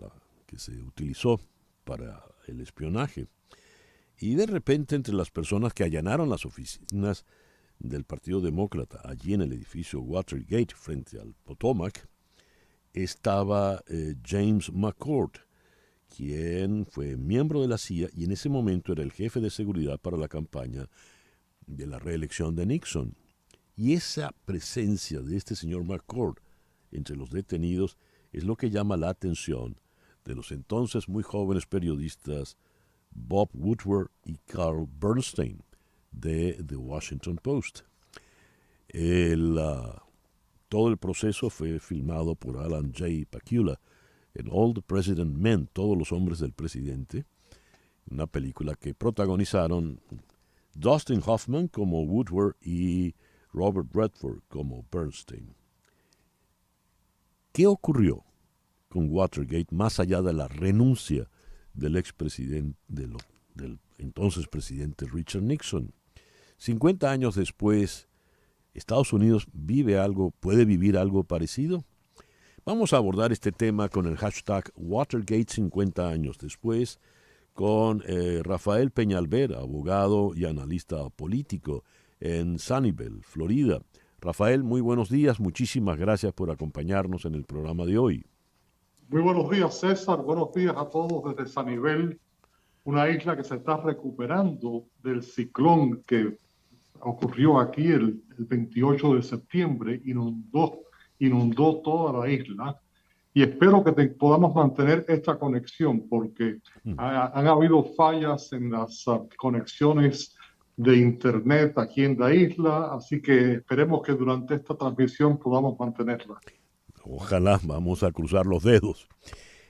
que se utilizó para el espionaje. Y de repente, entre las personas que allanaron las oficinas del Partido Demócrata allí en el edificio Watergate frente al Potomac, estaba James McCord, quien fue miembro de la CIA y en ese momento era el jefe de seguridad para la campaña de la reelección de Nixon. Y esa presencia de este señor McCord entre los detenidos es lo que llama la atención de los entonces muy jóvenes periodistas Bob Woodward y Carl Bernstein de The Washington Post. Todo el proceso fue filmado por Alan J. Pakula en All the President Men, Todos los Hombres del Presidente, una película que protagonizaron Dustin Hoffman como Woodward y Robert Redford como Bernstein. ¿Qué ocurrió con Watergate más allá de la renuncia del expresidente, del entonces presidente Richard Nixon? 50 años después, ¿Estados Unidos puede vivir algo parecido? Vamos a abordar este tema con el hashtag Watergate 50 años después, con Rafael Peñalver, abogado y analista político en Sunnyvale, Florida. Rafael, muy buenos días, muchísimas gracias por acompañarnos en el programa de hoy. Muy buenos días, César, buenos días a todos desde Sunnyvale, una isla que se está recuperando del ciclón que ocurrió aquí el 28 de septiembre, inundó toda la isla. Y espero que podamos mantener esta conexión porque han habido fallas en las conexiones de internet aquí en la isla, así que esperemos que durante esta transmisión podamos mantenerla. Ojalá, vamos a cruzar los dedos.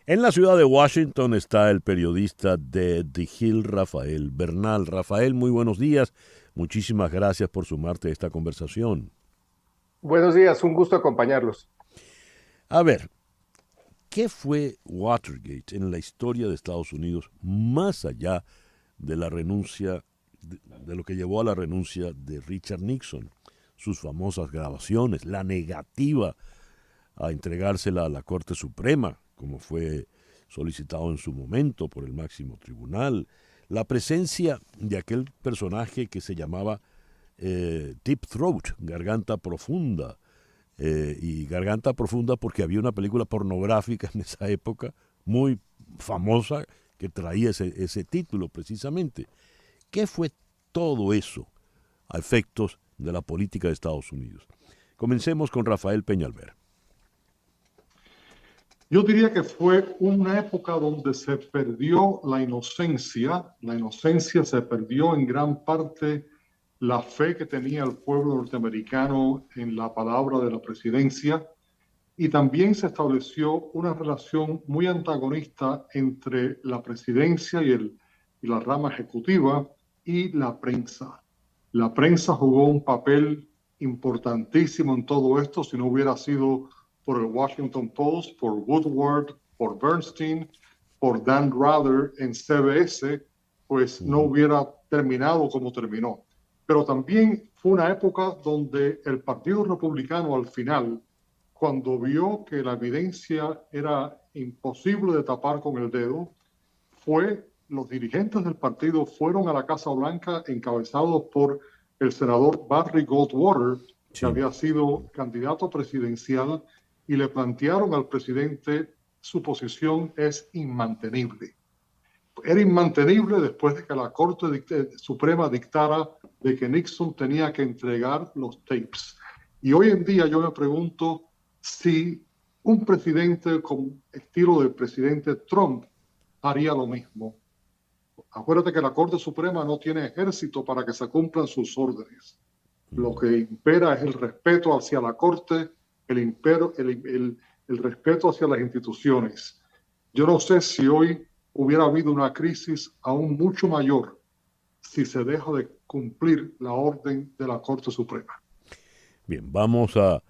En la ciudad de Washington está el periodista de The Hill, Rafael Bernal. Rafael, muy buenos días. Muchísimas gracias por sumarte a esta conversación. Buenos días, un gusto acompañarlos. A ver, ¿qué fue Watergate en la historia de Estados Unidos más allá de la renuncia, de lo que llevó a la renuncia de Richard Nixon? Sus famosas grabaciones, la negativa a entregársela a la Corte Suprema, como fue solicitado en su momento por el máximo tribunal, la presencia de aquel personaje que se llamaba Deep Throat, Garganta Profunda, y Garganta Profunda porque había una película pornográfica en esa época muy famosa que traía ese título precisamente. ¿Qué fue todo eso a efectos de la política de Estados Unidos? Comencemos con Rafael Peñalver. Yo diría que fue una época donde se perdió la inocencia se perdió en gran parte la fe que tenía el pueblo norteamericano en la palabra de la presidencia, y también se estableció una relación muy antagonista entre la presidencia y la rama ejecutiva y la prensa. La prensa jugó un papel importantísimo en todo esto. Si no hubiera sido por el Washington Post, por Woodward, por Bernstein, por Dan Rather en CBS, pues no hubiera terminado como terminó. Pero también fue una época donde el Partido Republicano al final, cuando vio que la evidencia era imposible de tapar con el dedo, los dirigentes del partido fueron a la Casa Blanca encabezados por el senador Barry Goldwater, que había sido candidato presidencial, y le plantearon al presidente: su posición es inmantenible. Era inmantenible después de que la Corte Suprema dictara de que Nixon tenía que entregar los tapes. Y hoy en día yo me pregunto si un presidente con estilo del presidente Trump haría lo mismo. Acuérdate que la Corte Suprema no tiene ejército para que se cumplan sus órdenes. Lo que impera es el respeto hacia la Corte, el respeto hacia las instituciones. Yo no sé si hoy hubiera habido una crisis aún mucho mayor si se deja de cumplir la orden de la Corte Suprema. Bien, vamos a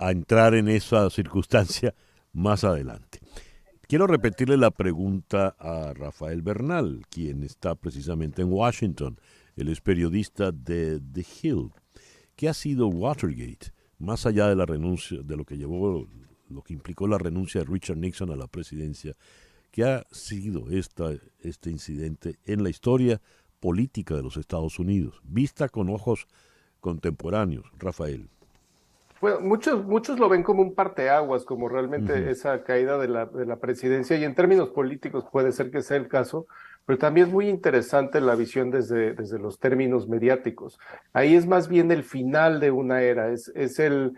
entrar en esa circunstancia más adelante. Quiero repetirle la pregunta a Rafael Bernal, quien está precisamente en Washington. Él es periodista de The Hill. ¿Qué ha sido Watergate? Más allá de la renuncia, de lo que implicó la renuncia de Richard Nixon a la presidencia, ¿qué ha sido este incidente en la historia política de los Estados Unidos, vista con ojos contemporáneos? Rafael. Bueno, muchos lo ven como un parteaguas, como realmente esa caída de la presidencia, y en términos políticos puede ser que sea el caso, pero también es muy interesante la visión desde los términos mediáticos. Ahí es más bien el final de una era, es el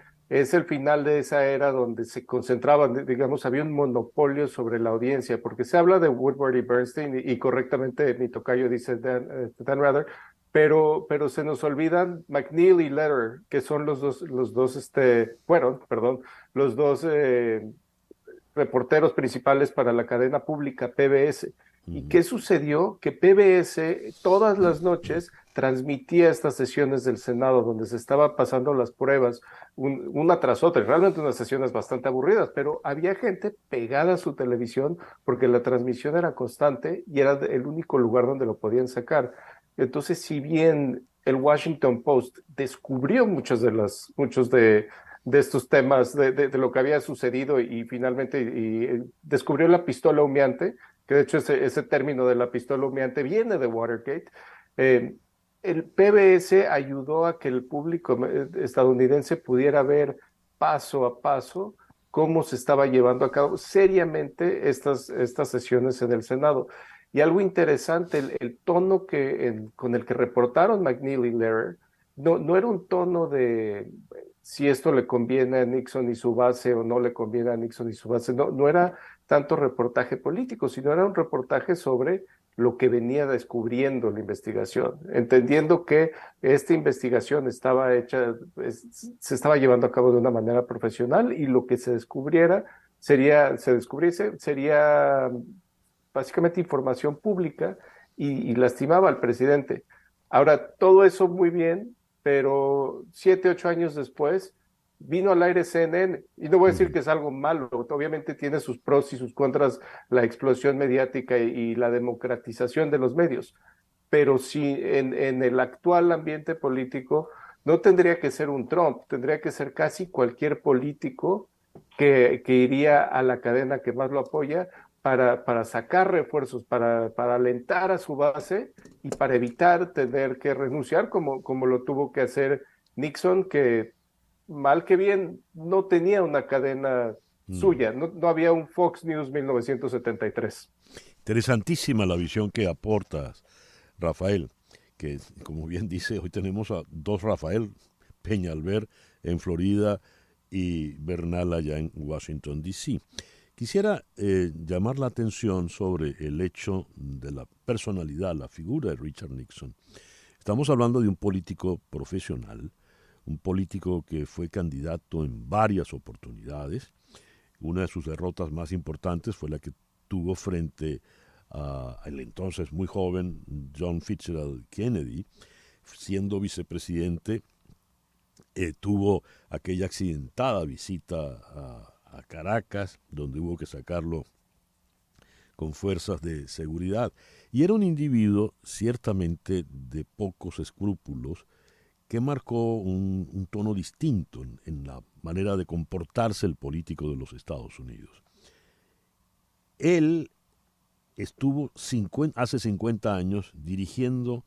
final de esa era donde se concentraban, digamos, había un monopolio sobre la audiencia, porque se habla de Woodward y Bernstein, y correctamente mi tocayo dice Dan Rather, pero se nos olvidan McNeil y Lederer, que son los dos reporteros principales para la cadena pública PBS. ¿Y qué sucedió? Que PBS todas las noches transmitía estas sesiones del Senado donde se estaban pasando las pruebas una tras otra, realmente unas sesiones bastante aburridas, pero había gente pegada a su televisión porque la transmisión era constante y era el único lugar donde lo podían sacar. Entonces, si bien el Washington Post descubrió muchos de estos temas, de lo que había sucedido, y finalmente descubrió la pistola humeante, que de hecho ese término de la pistola humeante viene de Watergate, el PBS ayudó a que el público estadounidense pudiera ver paso a paso cómo se estaba llevando a cabo seriamente estas sesiones en el Senado. Y algo interesante, el tono con el que reportaron McNeil y Lederer no era un tono de si esto le conviene a Nixon y su base o no le conviene a Nixon y su base. No era tanto reportaje político, sino era un reportaje sobre lo que venía descubriendo la investigación, entendiendo que esta investigación se estaba llevando a cabo de una manera profesional, y lo que se descubriese sería básicamente información pública, y lastimaba al presidente. Ahora, todo eso muy bien, pero 7, 8 años después, vino al aire CNN, y no voy a decir que es algo malo, obviamente tiene sus pros y sus contras la explosión mediática y la democratización de los medios, pero sí en el actual ambiente político no tendría que ser un Trump, tendría que ser casi cualquier político que iría a la cadena que más lo apoya para sacar refuerzos, para alentar a su base y para evitar tener que renunciar como lo tuvo que hacer Nixon, que mal que bien no tenía una cadena suya, no había un Fox News 1973. Interesantísima la visión que aportas, Rafael, que como bien dice, hoy tenemos a dos Rafael, Peñalver en Florida y Bernal allá en Washington, D.C. Quisiera llamar la atención sobre el hecho de la personalidad, la figura de Richard Nixon. Estamos hablando de un político profesional, un político que fue candidato en varias oportunidades. Una de sus derrotas más importantes fue la que tuvo frente al entonces muy joven John Fitzgerald Kennedy. Siendo vicepresidente, tuvo aquella accidentada visita a Caracas, donde hubo que sacarlo con fuerzas de seguridad. Y era un individuo ciertamente de pocos escrúpulos, que marcó un tono distinto en la manera de comportarse el político de los Estados Unidos. Él estuvo hace 50 años dirigiendo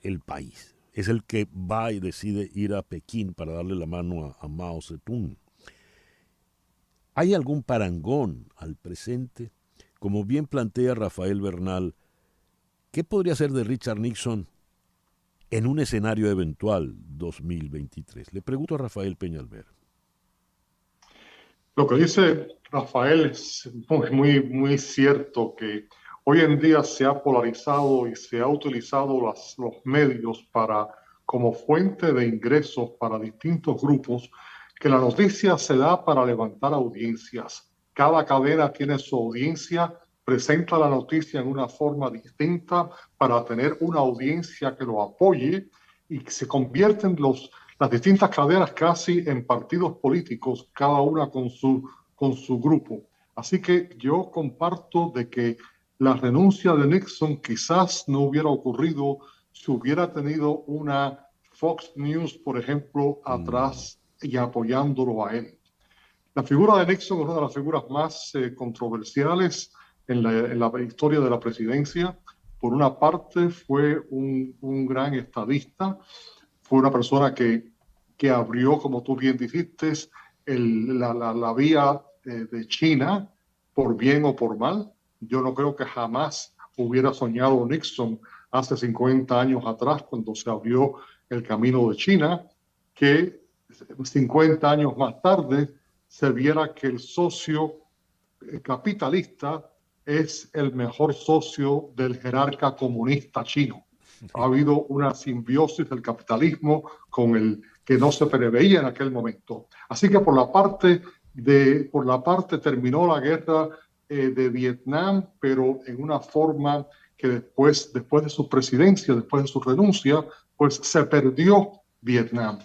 el país. Es el que va y decide ir a Pekín para darle la mano a Mao Zedong. ¿Hay algún parangón al presente? Como bien plantea Rafael Bernal, ¿qué podría ser de Richard Nixon en un escenario eventual 2023? Le pregunto a Rafael Peñalver. Lo que dice Rafael es muy cierto, que hoy en día se ha polarizado y se ha utilizado los medios como fuente de ingresos para distintos grupos, que la noticia se da para levantar audiencias. Cada cadena tiene su audiencia, presenta la noticia en una forma distinta para tener una audiencia que lo apoye, y se convierten las distintas cadenas casi en partidos políticos, cada una con su grupo. Así que yo comparto de que la renuncia de Nixon quizás no hubiera ocurrido si hubiera tenido una Fox News, por ejemplo, atrás y apoyándolo a él. La figura de Nixon es una de las figuras más controversiales en la historia de la presidencia. Por una parte, fue un gran estadista, fue una persona que abrió, como tú bien dijiste, la vía de China, por bien o por mal. Yo no creo que jamás hubiera soñado Nixon hace 50 años atrás, cuando se abrió el camino de China, que 50 años más tarde se viera que el socio capitalista es el mejor socio del jerarca comunista chino. Ha habido una simbiosis del capitalismo con el que no se preveía en aquel momento. Así que por la parte terminó la guerra de Vietnam, pero en una forma que después de su presidencia, después de su renuncia, pues se perdió Vietnam.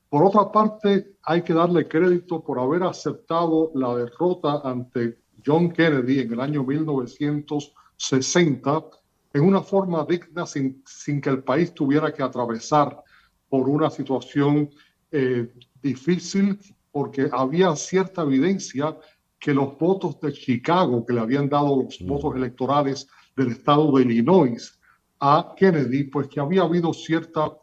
Por otra parte, hay que darle crédito por haber aceptado la derrota ante John Kennedy en el año 1960 en una forma digna, sin que el país tuviera que atravesar por una situación difícil, porque había cierta evidencia que los votos de Chicago, que le habían dado los votos electorales del estado de Illinois a Kennedy, pues que había habido cierta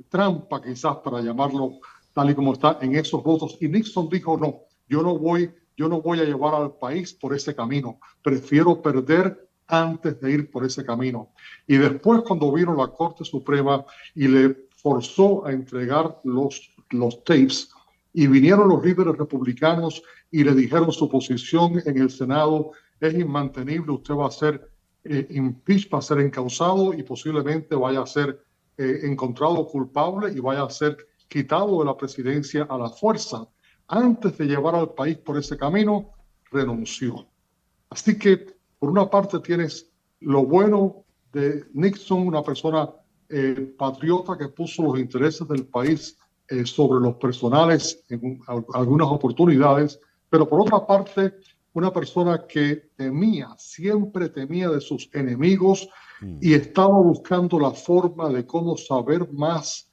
trampa, quizás, para llamarlo tal y como está, en esos votos. Y Nixon dijo, no, yo no voy a llevar al país por ese camino, prefiero perder antes de ir por ese camino. Y después, cuando vino la Corte Suprema y le forzó a entregar los tapes, y vinieron los líderes republicanos y le dijeron su posición en el Senado es inmantenible, usted va a ser impeached, va a ser encausado y posiblemente vaya a ser encontrado culpable y vaya a ser quitado de la presidencia a la fuerza. Antes de llevar al país por ese camino, renunció. Así que, por una parte, tienes lo bueno de Nixon, una persona patriota que puso los intereses del país sobre los personales en algunas oportunidades, pero por otra parte, una persona que siempre temía de sus enemigos y estaba buscando la forma de cómo saber más,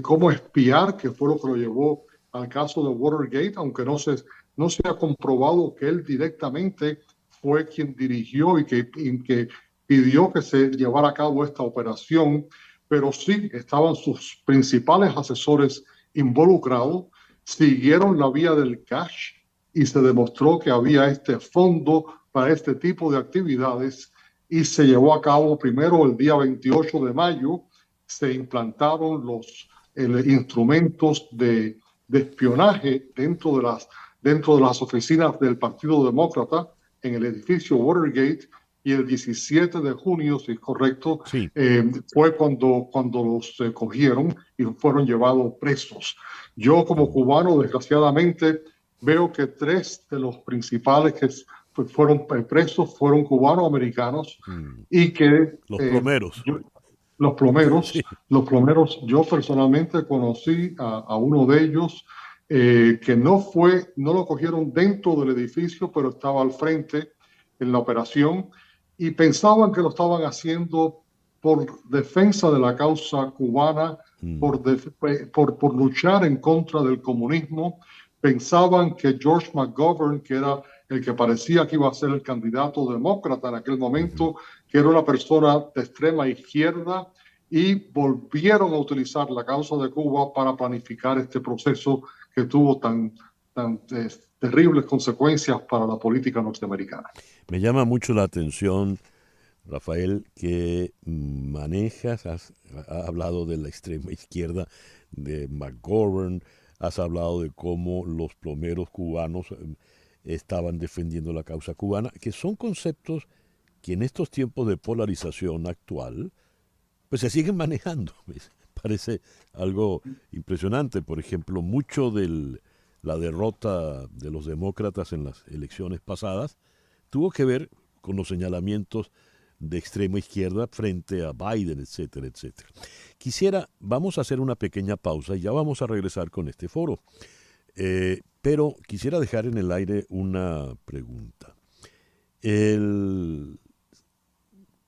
cómo espiar, que fue lo que lo llevó al caso de Watergate, aunque no se ha comprobado que él directamente fue quien dirigió y que pidió que se llevara a cabo esta operación, pero sí estaban sus principales asesores involucrados, siguieron la vía del cash y se demostró que había este fondo para este tipo de actividades y se llevó a cabo primero el día 28 de mayo, se implantaron los instrumentos de espionaje dentro de las oficinas del Partido Demócrata en el edificio Watergate, y el 17 de junio, si es correcto, sí. Fue cuando los cogieron y fueron llevados presos. Yo como cubano, desgraciadamente, veo que 3 de los principales que fueron presos fueron cubanos-americanos y que... Los plomeros. Los plomeros, yo personalmente conocí a uno de ellos que no lo cogieron dentro del edificio, pero estaba al frente en la operación y pensaban que lo estaban haciendo por defensa de la causa cubana, por luchar en contra del comunismo. Pensaban que George McGovern, que era el que parecía que iba a ser el candidato demócrata en aquel momento, que era una persona de extrema izquierda, y volvieron a utilizar la causa de Cuba para planificar este proceso que tuvo tan terribles consecuencias para la política norteamericana. Me llama mucho la atención, Rafael, que has hablado de la extrema izquierda, de McGovern, has hablado de cómo los plomeros cubanos estaban defendiendo la causa cubana, que son conceptos que en estos tiempos de polarización actual, pues se siguen manejando. Parece algo impresionante. Por ejemplo, mucho de la derrota de los demócratas en las elecciones pasadas tuvo que ver con los señalamientos de extrema izquierda frente a Biden, etcétera, etcétera. Vamos a hacer una pequeña pausa y ya vamos a regresar con este foro. Pero quisiera dejar en el aire una pregunta. El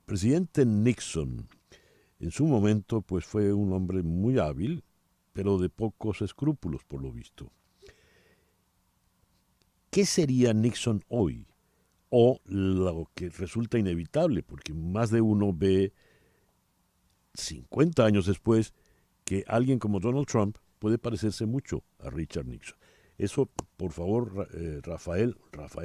presidente Nixon, en su momento, pues fue un hombre muy hábil, pero de pocos escrúpulos, por lo visto. ¿Qué sería Nixon hoy? O lo que resulta inevitable, porque más de uno ve 50 años después que alguien como Donald Trump puede parecerse mucho a Richard Nixon. Eso, por favor, Rafael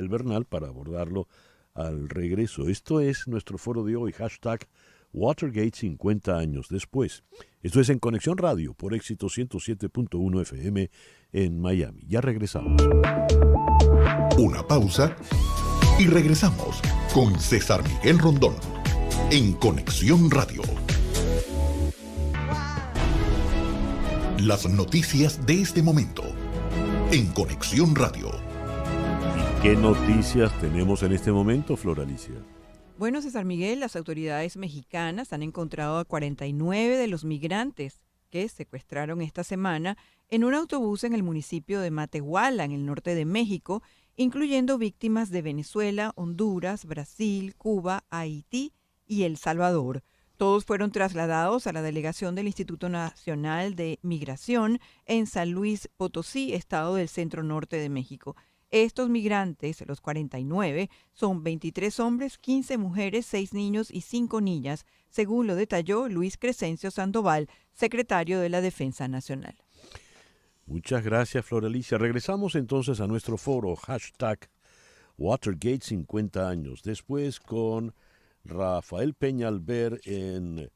Bernal, para abordarlo al regreso. Esto es nuestro foro de hoy, hashtag Watergate 50 años después. Esto es En Conexión Radio por Éxito 107.1 FM en Miami. Ya regresamos. Una pausa y regresamos con César Miguel Rondón en Conexión Radio. Las noticias de este momento en Conexión Radio. ¿Y qué noticias tenemos en este momento, Flor Alicia? Bueno, César Miguel, las autoridades mexicanas han encontrado a 49 de los migrantes que secuestraron esta semana en un autobús en el municipio de Matehuala, en el norte de México, incluyendo víctimas de Venezuela, Honduras, Brasil, Cuba, Haití y El Salvador. Todos fueron trasladados a la delegación del Instituto Nacional de Migración en San Luis Potosí, estado del centro norte de México. Estos migrantes, los 49, son 23 hombres, 15 mujeres, 6 niños y 5 niñas, según lo detalló Luis Crescencio Sandoval, secretario de la Defensa Nacional. Muchas gracias, Flor Alicia. Regresamos entonces a nuestro foro, hashtag Watergate 50 años. Después con Rafael Peñalver en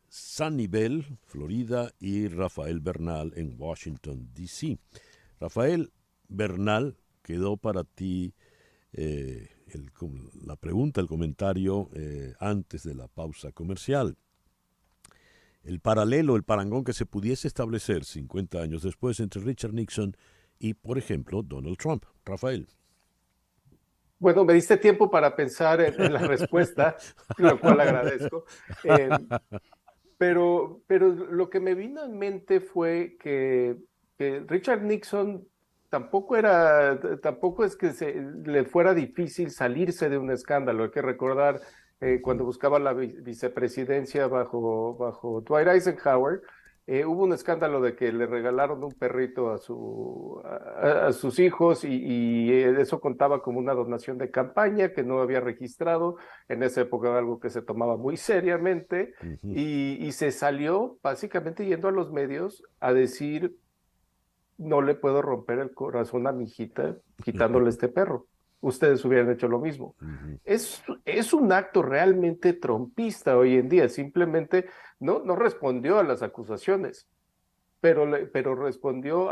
Sunnyvale, Florida, y Rafael Bernal en Washington, D.C. Rafael Bernal, quedó para ti la pregunta, el comentario antes de la pausa comercial. El paralelo, el parangón que se pudiese establecer 50 años después entre Richard Nixon y, por ejemplo, Donald Trump. Rafael. Bueno, me diste tiempo para pensar en la respuesta, lo cual agradezco. Pero lo que me vino en mente fue que Richard Nixon tampoco es que le fuera difícil salirse de un escándalo. Hay que recordar cuando buscaba la vicepresidencia bajo Dwight Eisenhower, hubo un escándalo de que le regalaron un perrito a sus hijos y eso contaba como una donación de campaña que no había registrado. En esa época era algo que se tomaba muy seriamente y se salió básicamente yendo a los medios a decir: no le puedo romper el corazón a mi hijita quitándole este perro. Ustedes hubieran hecho lo mismo. Es un acto realmente trompista hoy en día. Simplemente no respondió a las acusaciones, pero respondió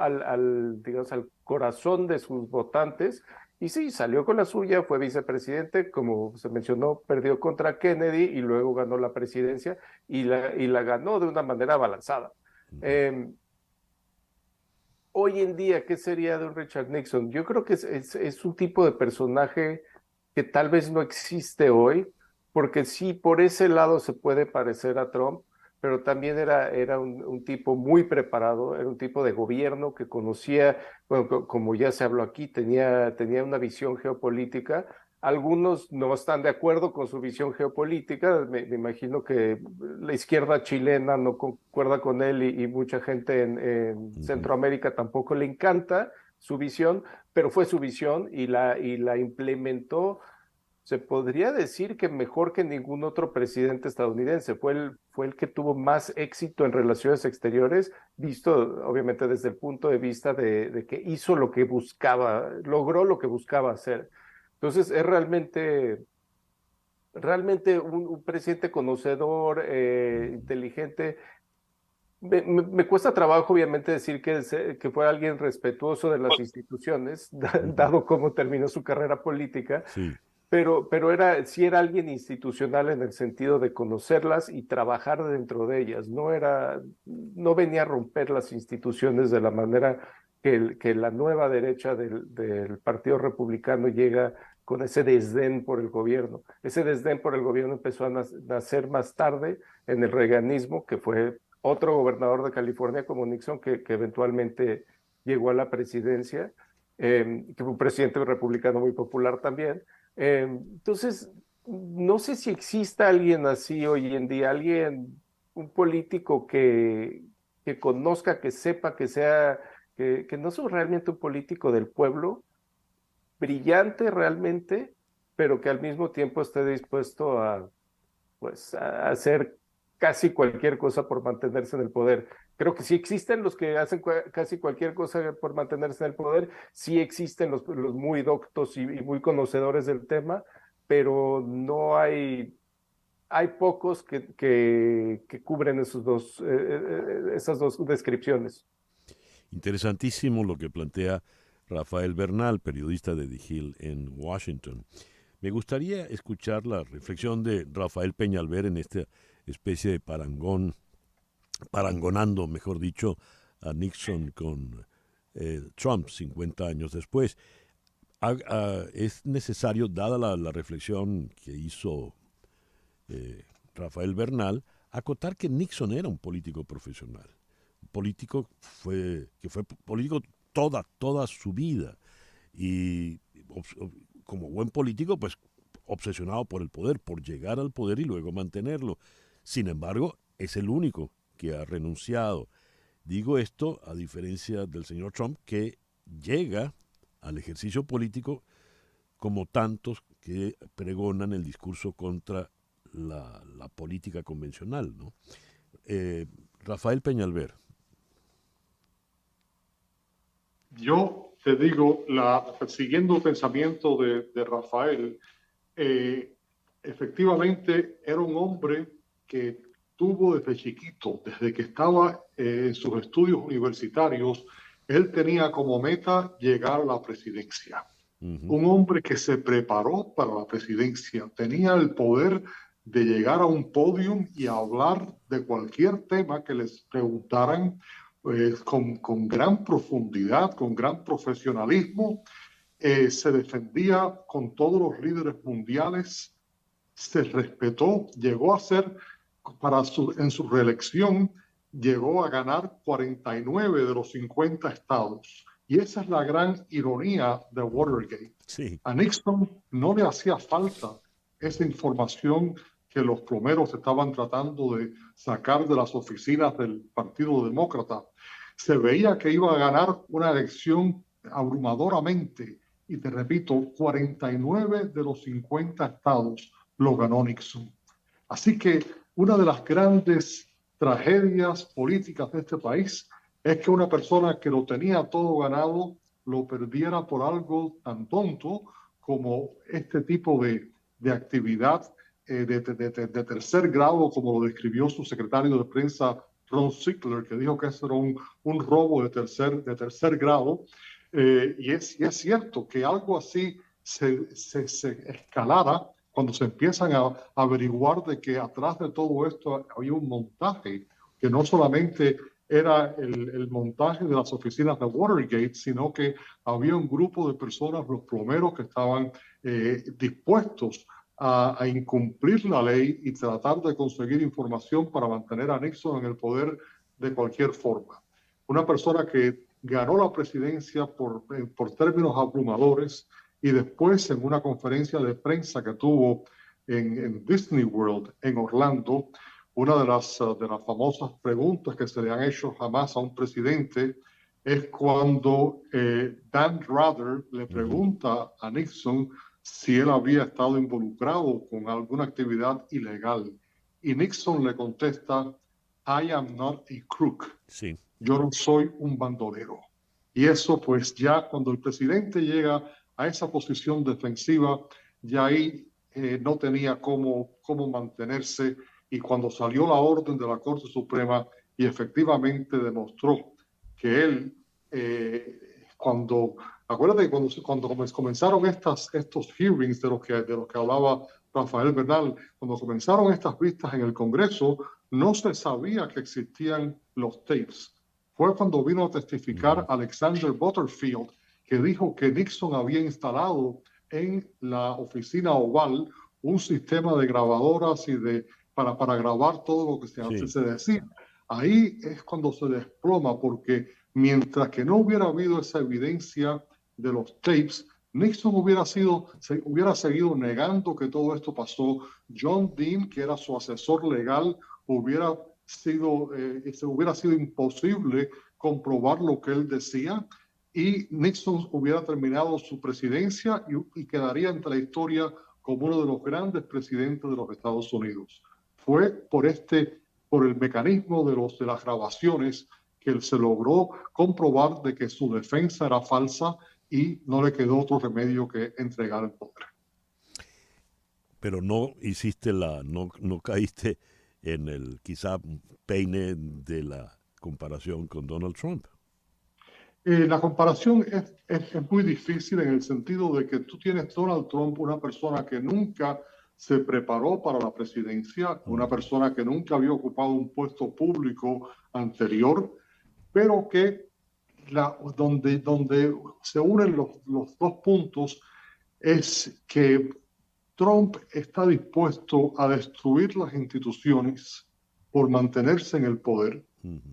digamos, al corazón de sus votantes. Y sí, salió con la suya, fue vicepresidente, como se mencionó, perdió contra Kennedy y luego ganó la presidencia y la ganó de una manera balanzada. Hoy en día, ¿qué sería de un Richard Nixon? Yo creo que es un tipo de personaje que tal vez no existe hoy, porque sí, por ese lado se puede parecer a Trump, pero también era un tipo muy preparado, era un tipo de gobierno que conocía, bueno, como ya se habló aquí, tenía una visión geopolítica. Algunos no están de acuerdo con su visión geopolítica. Me imagino que la izquierda chilena no concuerda con él y mucha gente en Centroamérica tampoco le encanta su visión, pero fue su visión y la implementó. Se podría decir que mejor que ningún otro presidente estadounidense. Fue el que tuvo más éxito en relaciones exteriores, visto obviamente desde el punto de vista de que hizo lo que buscaba, logró lo que buscaba hacer. Entonces es realmente un presidente conocedor, inteligente. Me cuesta trabajo, obviamente, decir que fue alguien respetuoso de las instituciones, dado cómo terminó su carrera política, pero sí era alguien institucional en el sentido de conocerlas y trabajar dentro de ellas. No venía a romper las instituciones de la manera que la nueva derecha del Partido Republicano llega con ese desdén por el gobierno. Ese desdén por el gobierno empezó a nacer más tarde en el reaganismo, que fue otro gobernador de California como Nixon, que eventualmente llegó a la presidencia, que fue un presidente republicano muy popular también. Entonces, no sé si exista alguien así hoy en día, un político que conozca, que sepa, que no es realmente un político del pueblo, brillante realmente, pero que al mismo tiempo esté dispuesto a hacer casi cualquier cosa por mantenerse en el poder. Creo que sí existen los que hacen casi cualquier cosa por mantenerse en el poder, sí existen los muy doctos y muy conocedores del tema, pero no hay pocos que cubren esas dos descripciones. Interesantísimo lo que plantea Rafael Bernal, periodista de The Hill en Washington. Me gustaría escuchar la reflexión de Rafael Peñalver en esta especie de parangonando, mejor dicho, a Nixon con Trump 50 años después. Es necesario, dada la reflexión que hizo Rafael Bernal, acotar que Nixon era un político profesional. Político que fue político toda su vida. Y como buen político, pues obsesionado por el poder, por llegar al poder y luego mantenerlo. Sin embargo, es el único que ha renunciado. Digo esto a diferencia del señor Trump, que llega al ejercicio político como tantos que pregonan el discurso contra la política convencional, ¿no? Rafael Peñalver. Yo te digo, siguiendo el pensamiento de Rafael, efectivamente era un hombre que tuvo desde chiquito, desde que estaba en sus estudios universitarios, él tenía como meta llegar a la presidencia. Un hombre que se preparó para la presidencia, tenía el poder de llegar a un podio y hablar de cualquier tema que les preguntaran con gran profundidad, con gran profesionalismo. Se defendía con todos los líderes mundiales, se respetó, llegó a ser en su reelección llegó a ganar 49 de los 50 estados. Y esa es la gran ironía de Watergate. Sí. A Nixon no le hacía falta esa información que los plomeros estaban tratando de sacar de las oficinas del Partido Demócrata. Se veía que iba a ganar una elección abrumadoramente. Y te repito, 49 de los 50 estados lo ganó Nixon. Así que una de las grandes tragedias políticas de este país es que una persona que lo tenía todo ganado lo perdiera por algo tan tonto como este tipo de actividad de tercer grado, como lo describió su secretario de prensa, Ron Ziegler, que dijo que eso era un robo de tercer grado. Y es cierto que algo así se escalara cuando se empiezan a averiguar de que atrás de todo esto había un montaje, que no solamente era el montaje de las oficinas de Watergate, sino que había un grupo de personas, los plomeros, que estaban dispuestos a incumplir la ley y tratar de conseguir información para mantener a Nixon en el poder de cualquier forma. Una persona que ganó la presidencia por términos abrumadores, y después en una conferencia de prensa que tuvo en Disney World en Orlando, una de las famosas preguntas que se le han hecho jamás a un presidente es cuando Dan Rather le pregunta a Nixon si él había estado involucrado con alguna actividad ilegal. Y Nixon le contesta, I am not a crook. Sí. Yo no soy un bandolero. Y eso pues ya cuando el presidente llega a esa posición defensiva, ya ahí no tenía cómo mantenerse, y cuando salió la orden de la Corte Suprema y efectivamente demostró que él, acuérdate, cuando comenzaron estos hearings de los que hablaba Rafael Bernal, cuando comenzaron estas vistas en el Congreso, no se sabía que existían los tapes. Fue cuando vino a testificar Alexander Butterfield, que dijo que Nixon había instalado en la oficina oval un sistema de grabadoras y para grabar todo lo que se decía. Ahí es cuando se desploma, porque mientras que no hubiera habido esa evidencia de los tapes, Nixon hubiera seguido negando que todo esto pasó. John Dean, que era su asesor legal, hubiera sido imposible comprobar lo que él decía, y Nixon hubiera terminado su presidencia y quedaría entre la historia como uno de los grandes presidentes de los Estados Unidos. Fue por el mecanismo de las grabaciones que se logró comprobar de que su defensa era falsa y no le quedó otro remedio que entregar el poder. Pero no caíste en el quizá peine de la comparación con Donald Trump. La comparación es muy difícil en el sentido de que tú tienes Donald Trump, una persona que nunca se preparó para la presidencia, una persona que nunca había ocupado un puesto público anterior, pero que donde se unen los dos puntos es que Trump está dispuesto a destruir las instituciones por mantenerse en el poder.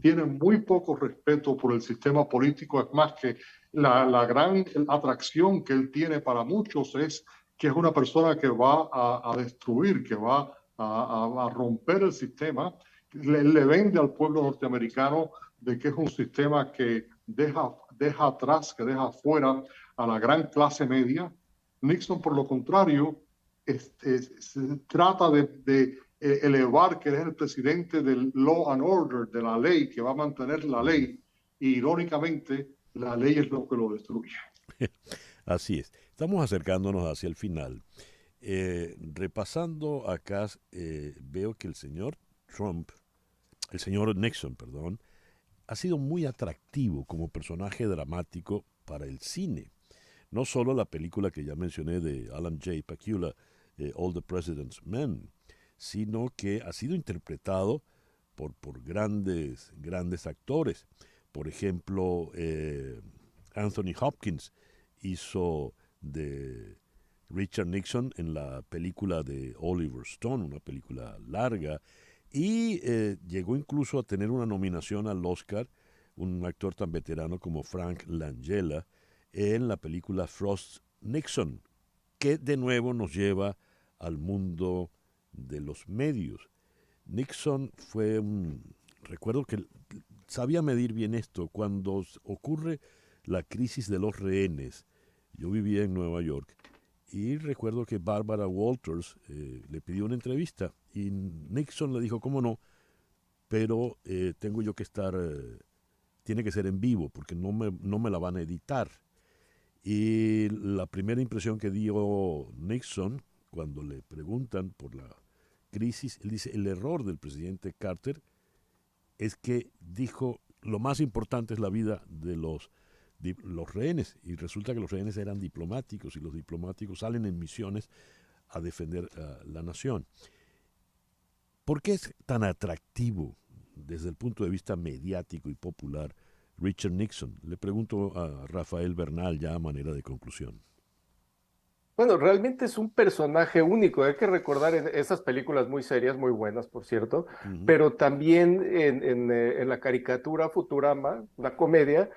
Tiene muy poco respeto por el sistema político. Es más, que la gran atracción que él tiene para muchos es que es una persona que va a destruir, que va a romper el sistema. Le vende al pueblo norteamericano de que es un sistema que deja atrás, que deja fuera a la gran clase media. Nixon, por lo contrario, trata de elevar que es el presidente del law and order, de la ley, que va a mantener la ley, y irónicamente la ley es lo que lo destruye. Así es. Estamos acercándonos hacia el final. Repasando acá, veo que el señor Nixon, ha sido muy atractivo como personaje dramático para el cine. No solo la película que ya mencioné de Alan J. Pakula, All the President's Men, sino que ha sido interpretado por grandes actores. Por ejemplo, Anthony Hopkins hizo de Richard Nixon en la película de Oliver Stone, una película larga, Y llegó incluso a tener una nominación al Oscar, un actor tan veterano como Frank Langella, en la película Frost Nixon, que de nuevo nos lleva al mundo de los medios. Nixon recuerdo que sabía medir bien esto. Cuando ocurre la crisis de los rehenes, yo vivía en Nueva York y recuerdo que Barbara Walters le pidió una entrevista y Nixon le dijo, cómo no, pero tengo yo que estar, tiene que ser en vivo porque no me la van a editar. Y la primera impresión que dio Nixon cuando le preguntan por la crisis, él dice, el error del presidente Carter es que dijo, lo más importante es la vida de los rehenes, y resulta que los rehenes eran diplomáticos, y los diplomáticos salen en misiones a defender a la nación. ¿Por qué es tan atractivo desde el punto de vista mediático y popular Richard Nixon? Le pregunto a Rafael Bernal ya a manera de conclusión. Bueno, realmente es un personaje único. Hay que recordar en esas películas muy serias, muy buenas, por cierto, pero también en la caricatura Futurama, una comedia,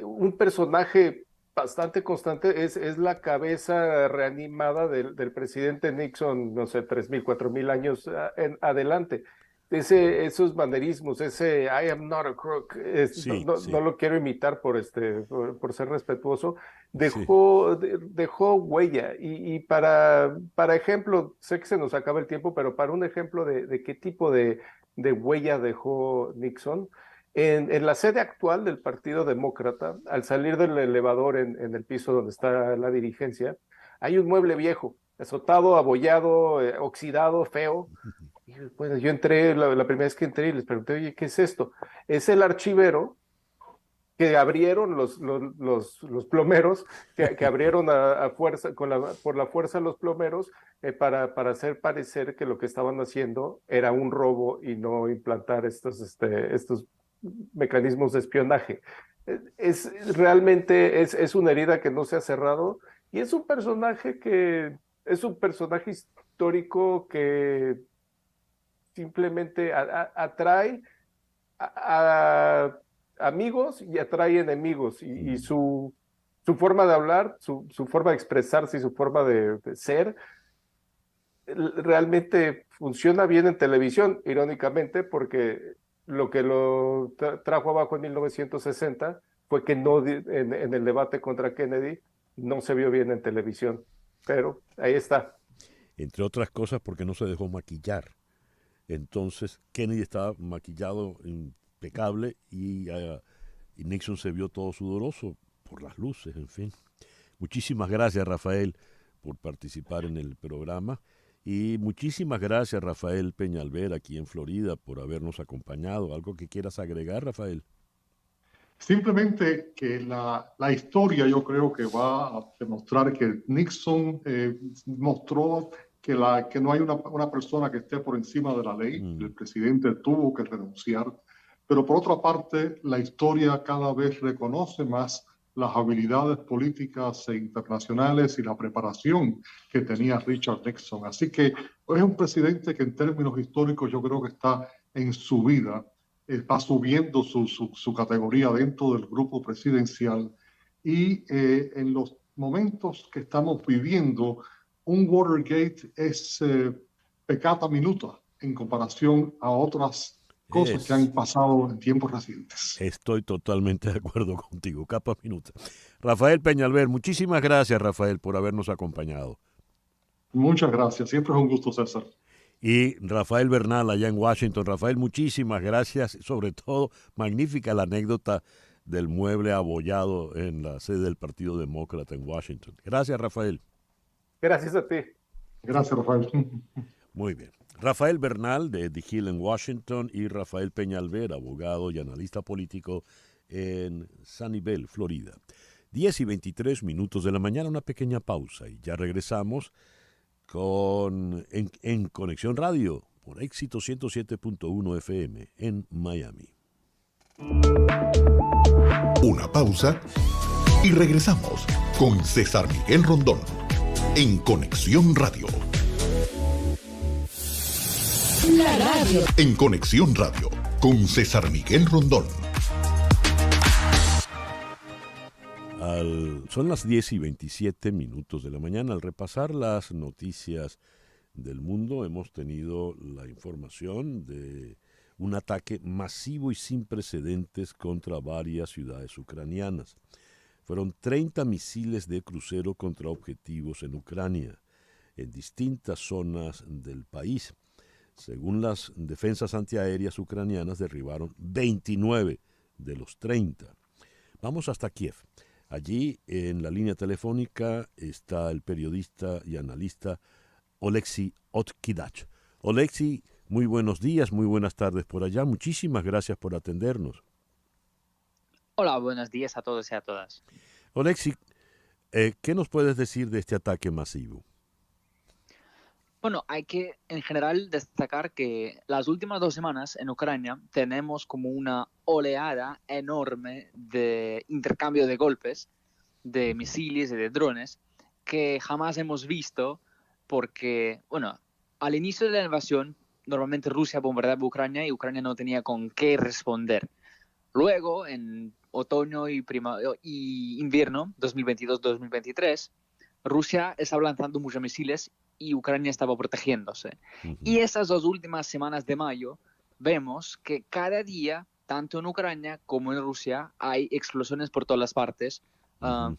un personaje bastante constante es la cabeza reanimada del presidente Nixon, no sé, 3,000, 4,000 años en adelante. Esos manerismos, ese I am not a crook, no lo quiero imitar por ser respetuoso, dejó huella. Y para ejemplo, sé que se nos acaba el tiempo, pero para un ejemplo de qué tipo de huella dejó Nixon, en la sede actual del Partido Demócrata, al salir del elevador en el piso donde está la dirigencia, hay un mueble viejo, azotado, abollado, oxidado, feo. Y bueno, yo entré, la primera vez que entré y les pregunté, oye, ¿qué es esto? Es el archivero que abrieron los plomeros, que abrieron a fuerza, por la fuerza los plomeros, para hacer parecer que lo que estaban haciendo era un robo y no implantar estos mecanismos de espionaje. Realmente es una herida que no se ha cerrado, y es un personaje histórico que simplemente atrae a amigos y atrae enemigos, y su forma de hablar, su forma de expresarse y su forma de ser realmente funciona bien en televisión, irónicamente, porque lo que lo trajo abajo en 1960 fue que en el debate contra Kennedy no se vio bien en televisión, pero ahí está. Entre otras cosas porque no se dejó maquillar. Entonces Kennedy estaba maquillado impecable y Nixon se vio todo sudoroso por las luces, en fin. Muchísimas gracias, Rafael, por participar en el programa, y muchísimas gracias, Rafael Peñalver, aquí en Florida, por habernos acompañado. ¿Algo que quieras agregar, Rafael? Simplemente que la historia yo creo que va a demostrar que Nixon mostró que no hay una persona que esté por encima de la ley. El presidente tuvo que renunciar, pero por otra parte la historia cada vez reconoce más las habilidades políticas e internacionales y la preparación que tenía Richard Nixon. Así que es un presidente que en términos históricos yo creo que está en su vida, va subiendo su categoría dentro del grupo presidencial, y en los momentos que estamos viviendo, un Watergate es peccata minuta en comparación a otras cosas que han pasado en tiempos recientes. Estoy totalmente de acuerdo contigo, capa minuta. Rafael Peñalver, muchísimas gracias, Rafael, por habernos acompañado. Muchas gracias, siempre es un gusto, César. Y Rafael Bernal, allá en Washington. Rafael, muchísimas gracias. Sobre todo, magnífica la anécdota del mueble abollado en la sede del Partido Demócrata en Washington. Gracias, Rafael. Gracias a ti. Gracias, Rafael. Muy bien. Rafael Bernal, de The Hill en Washington, y Rafael Peñalver, abogado y analista político en Sunnyvale, Florida. 10:23 de la mañana, una pequeña pausa, y ya regresamos en Conexión Radio por Éxito 107.1 FM en Miami. Una pausa y regresamos con César Miguel Rondón en Conexión Radio. La radio. Radio. En Conexión Radio, con César Miguel Rondón. Son las 10:27 de la mañana. Al repasar las noticias del mundo, hemos tenido la información de un ataque masivo y sin precedentes contra varias ciudades ucranianas. Fueron 30 misiles de crucero contra objetivos en Ucrania, en distintas zonas del país. Según las defensas antiaéreas ucranianas, derribaron 29 de los 30. Vamos hasta Kiev. Allí, en la línea telefónica, está el periodista y analista Oleksiy Otkidach. Oleksiy, muy buenos días, muy buenas tardes por allá. Muchísimas gracias por atendernos. Hola, buenos días a todos y a todas. Oleksiy, ¿qué nos puedes decir de este ataque masivo? Bueno, hay que en general destacar que las últimas 2 semanas en Ucrania tenemos como una oleada enorme de intercambio de golpes, de misiles y de drones que jamás hemos visto porque, bueno, al inicio de la invasión normalmente Rusia bombardeaba Ucrania y Ucrania no tenía con qué responder. Luego, en otoño y invierno 2022-2023, Rusia estaba lanzando muchos misiles y Ucrania estaba protegiéndose. Y esas 2 últimas semanas de mayo vemos que cada día, tanto en Ucrania como en Rusia, hay explosiones por todas las partes.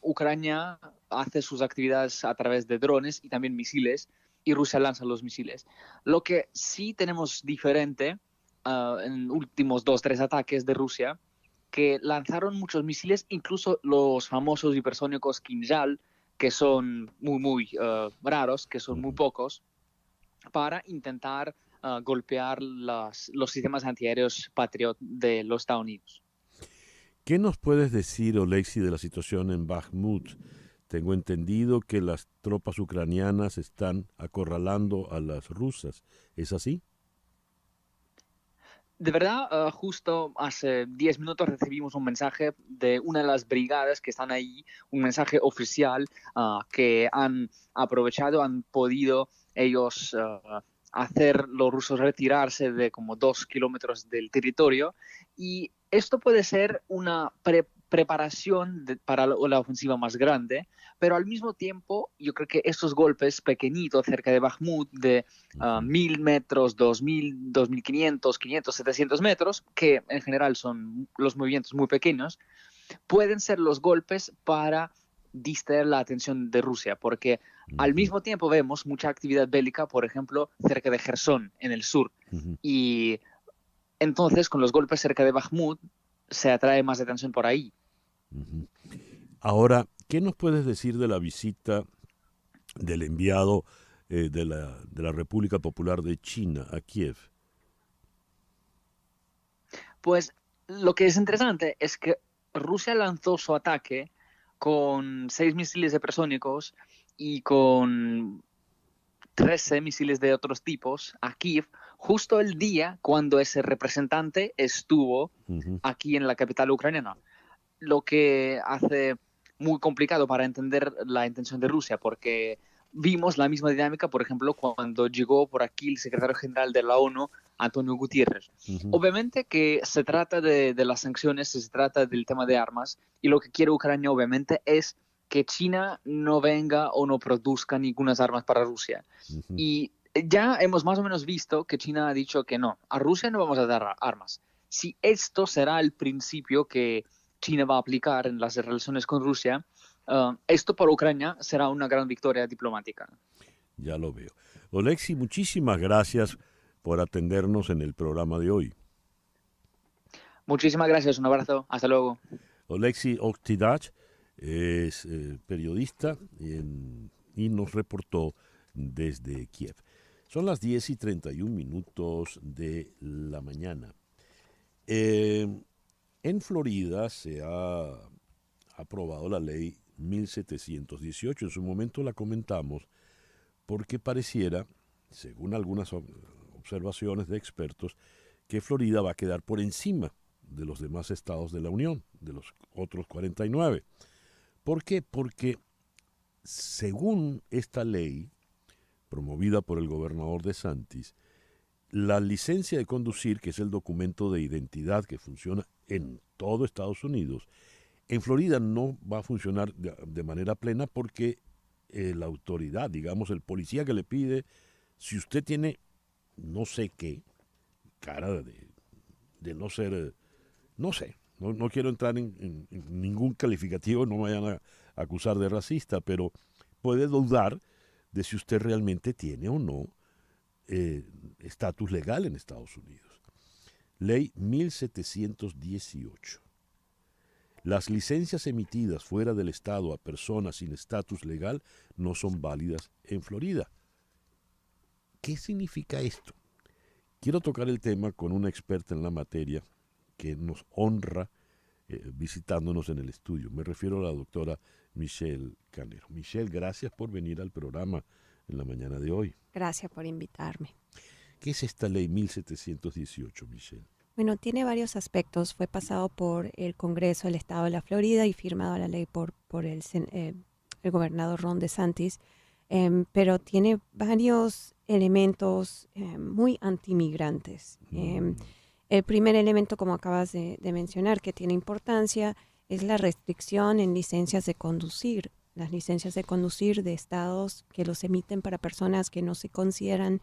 Ucrania hace sus actividades a través de drones y también misiles, y Rusia lanza los misiles. Lo que sí tenemos diferente en últimos 2-3 ataques de Rusia, que lanzaron muchos misiles, incluso los famosos hipersónicos Kinzhal, que son muy raros, que son muy pocos, para intentar golpear los sistemas antiaéreos Patriot de los Estados Unidos. ¿Qué nos puedes decir, Oleksiy, de la situación en Bakhmut? Tengo entendido que las tropas ucranianas están acorralando a las rusas. ¿Es así? De verdad, justo hace 10 minutos recibimos un mensaje de una de las brigadas que están ahí, un mensaje oficial que han aprovechado, han podido ellos hacer los rusos retirarse de como 2 kilómetros del territorio, y esto puede ser una preparación para la ofensiva más grande, pero al mismo tiempo yo creo que estos golpes pequeñitos cerca de Bakhmut de 1.000 metros, 2.000, 2.500, 500, 700 metros, que en general son los movimientos muy pequeños, pueden ser los golpes para distraer la atención de Rusia, porque al mismo tiempo vemos mucha actividad bélica, por ejemplo, cerca de Jersón, en el sur, y entonces con los golpes cerca de Bakhmut se atrae más atención por ahí. Ahora, ¿qué nos puedes decir de la visita del enviado de la República Popular de China a Kiev? Pues lo que es interesante es que Rusia lanzó su ataque con 6 misiles hipersónicos y con 13 misiles de otros tipos a Kiev, justo el día cuando ese representante estuvo aquí en la capital ucraniana. Lo que hace muy complicado para entender la intención de Rusia, porque vimos la misma dinámica, por ejemplo, cuando llegó por aquí el secretario general de la ONU, Antonio Gutiérrez. Obviamente que se trata de las sanciones, se trata del tema de armas, y lo que quiere Ucrania obviamente es que China no venga o no produzca ninguna armas para Rusia. Y ya hemos más o menos visto que China ha dicho que no, a Rusia no vamos a dar armas. Si esto será el principio que China va a aplicar en las relaciones con Rusia, esto para Ucrania será una gran victoria diplomática. Ya lo veo. Oleksiy, muchísimas gracias por atendernos en el programa de hoy. Muchísimas gracias, un abrazo, hasta luego. Oleksiy Otkidach es periodista y nos reportó desde Kiev. Son las 10:31 de la mañana. En Florida se ha aprobado la ley 1718. En su momento la comentamos porque pareciera, según algunas observaciones de expertos, que Florida va a quedar por encima de los demás estados de la Unión, de los otros 49. ¿Por qué? Porque según esta ley, promovida por el gobernador DeSantis, La licencia de conducir, que es el documento de identidad que funciona en todo Estados Unidos, en Florida no va a funcionar de manera plena porque la autoridad, digamos, el policía que le pide, si usted tiene no sé qué, cara de no ser, no sé, no quiero entrar en ningún calificativo, no me vayan a acusar de racista, pero puede dudar de si usted realmente tiene o no estatus legal en Estados Unidos. Ley 1718. Las licencias emitidas fuera del estado a personas sin estatus legal no son válidas en Florida. ¿Qué significa esto? Quiero tocar el tema con una experta en la materia que nos honra visitándonos en el estudio. Me refiero a la doctora Michelle Canero. Michelle, gracias por venir al programa en la mañana de hoy. Gracias por invitarme. ¿Qué es esta ley 1718, Michelle? Bueno, tiene varios aspectos. Fue pasado por el Congreso del Estado de la Florida y firmado la ley por el gobernador Ron DeSantis, pero tiene varios elementos muy antimigrantes. El primer elemento, como acabas de mencionar, que tiene importancia, es la restricción en licencias de conducir. Las licencias de conducir de estados que los emiten para personas que no se consideran,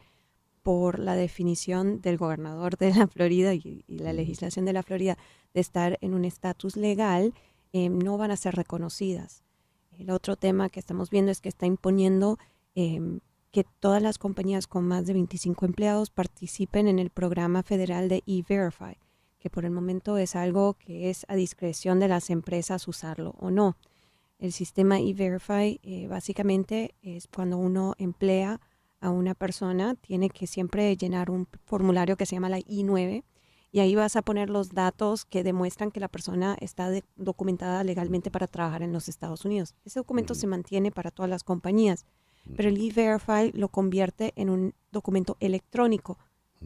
por la definición del gobernador de la Florida y la legislación de la Florida, de estar en un estatus legal, no van a ser reconocidas. El otro tema que estamos viendo es que está imponiendo que todas las compañías con más de 25 empleados participen en el programa federal de E-Verify, que por el momento es algo que es a discreción de las empresas usarlo o no. El sistema E-Verify básicamente es cuando uno emplea a una persona, tiene que siempre llenar un formulario que se llama la I-9 y ahí vas a poner los datos que demuestran que la persona está documentada legalmente para trabajar en los Estados Unidos. Ese documento se mantiene para todas las compañías, pero el E-Verify lo convierte en un documento electrónico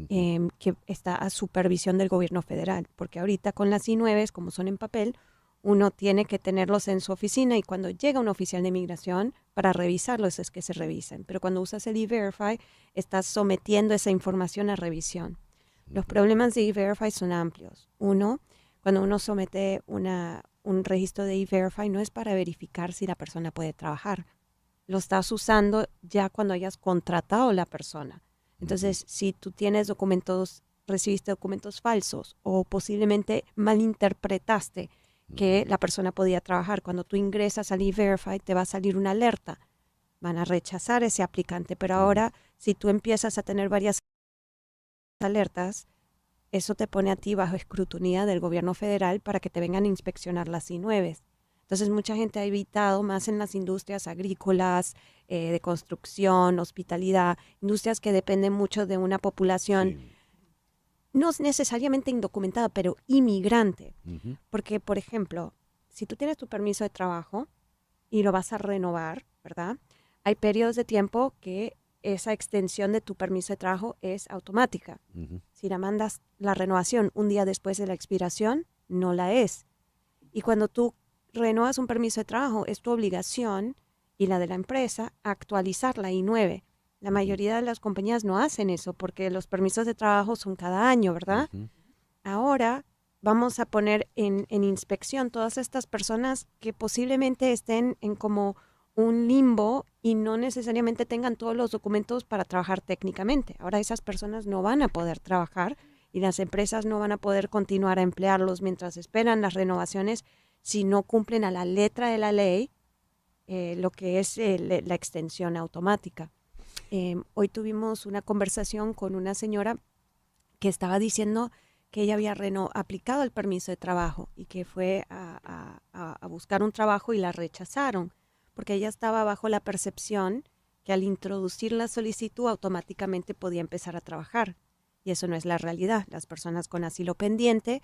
que está a supervisión del gobierno federal, porque ahorita con las I-9, como son en papel, uno tiene que tenerlos en su oficina y cuando llega un oficial de inmigración para revisarlos es que se revisan. Pero cuando usas el E-Verify, estás sometiendo esa información a revisión. Los problemas de E-Verify son amplios. Uno, cuando uno somete un registro de E-Verify no es para verificar si la persona puede trabajar. Lo estás usando ya cuando hayas contratado a la persona. Entonces, si tú tienes documentos, recibiste documentos falsos o posiblemente malinterpretaste que la persona podía trabajar. Cuando tú ingresas al E-Verify te va a salir una alerta. Van a rechazar ese aplicante, pero ahora si tú empiezas a tener varias alertas, eso te pone a ti bajo escrutinio del gobierno federal para que te vengan a inspeccionar las I-9. Entonces mucha gente ha evitado, más en las industrias agrícolas, de construcción, hospitalidad, industrias que dependen mucho de una población no necesariamente indocumentada, pero inmigrante. Porque, por ejemplo, si tú tienes tu permiso de trabajo y lo vas a renovar, ¿verdad? Hay periodos de tiempo que esa extensión de tu permiso de trabajo es automática. Si la mandas la renovación un día después de la expiración, no la es. Y cuando tú renuevas un permiso de trabajo, es tu obligación y la de la empresa actualizar la I-9. La mayoría de las compañías no hacen eso porque los permisos de trabajo son cada año, ¿verdad? Ahora vamos a poner en inspección todas estas personas que posiblemente estén en como un limbo y no necesariamente tengan todos los documentos para trabajar técnicamente. Ahora esas personas no van a poder trabajar y las empresas no van a poder continuar a emplearlos mientras esperan las renovaciones si no cumplen a la letra de la ley lo que es la extensión automática. Hoy tuvimos una conversación con una señora que estaba diciendo que ella había aplicado el permiso de trabajo y que fue a buscar un trabajo y la rechazaron porque ella estaba bajo la percepción que al introducir la solicitud automáticamente podía empezar a trabajar. Y eso no es la realidad. Las personas con asilo pendiente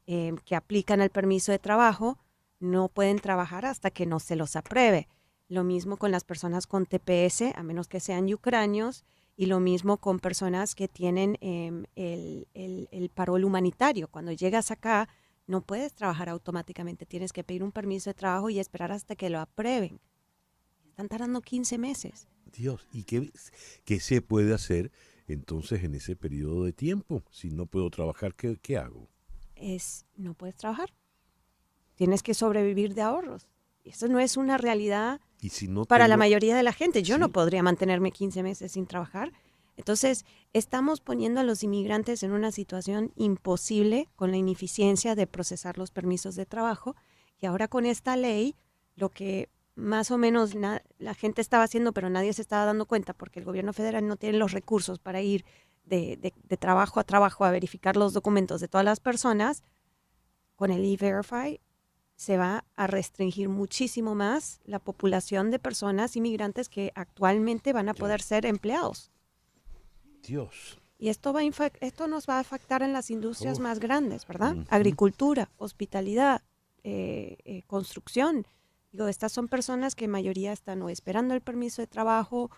que aplican el permiso de trabajo no pueden trabajar hasta que no se los apruebe. Lo mismo con las personas con TPS, a menos que sean ucranios, y lo mismo con personas que tienen el parol humanitario. Cuando llegas acá, no puedes trabajar automáticamente. Tienes que pedir un permiso de trabajo y esperar hasta que lo aprueben. Están tardando 15 meses. Dios, ¿y qué se puede hacer Entonces, en ese periodo de tiempo, si no puedo trabajar, ¿qué hago? No puedes trabajar. Tienes que sobrevivir de ahorros. Eso no es una realidad ¿Y si no para la tengo- mayoría de la gente. Yo Sí. no podría mantenerme 15 meses sin trabajar. Entonces, estamos poniendo a los inmigrantes en una situación imposible con la ineficiencia de procesar los permisos de trabajo. Y ahora con esta ley, lo que más o menos la gente estaba haciendo, pero nadie se estaba dando cuenta porque el gobierno federal no tiene los recursos para ir de trabajo a trabajo a verificar los documentos de todas las personas, con el E-Verify se va a restringir muchísimo más la población de personas inmigrantes que actualmente van a poder ser empleados. Dios. Y esto nos va a afectar en las industrias Uf. más grandes, ¿verdad? Ujú. Agricultura, hospitalidad, construcción. Digo, estas son personas que en mayoría están o esperando el permiso de trabajo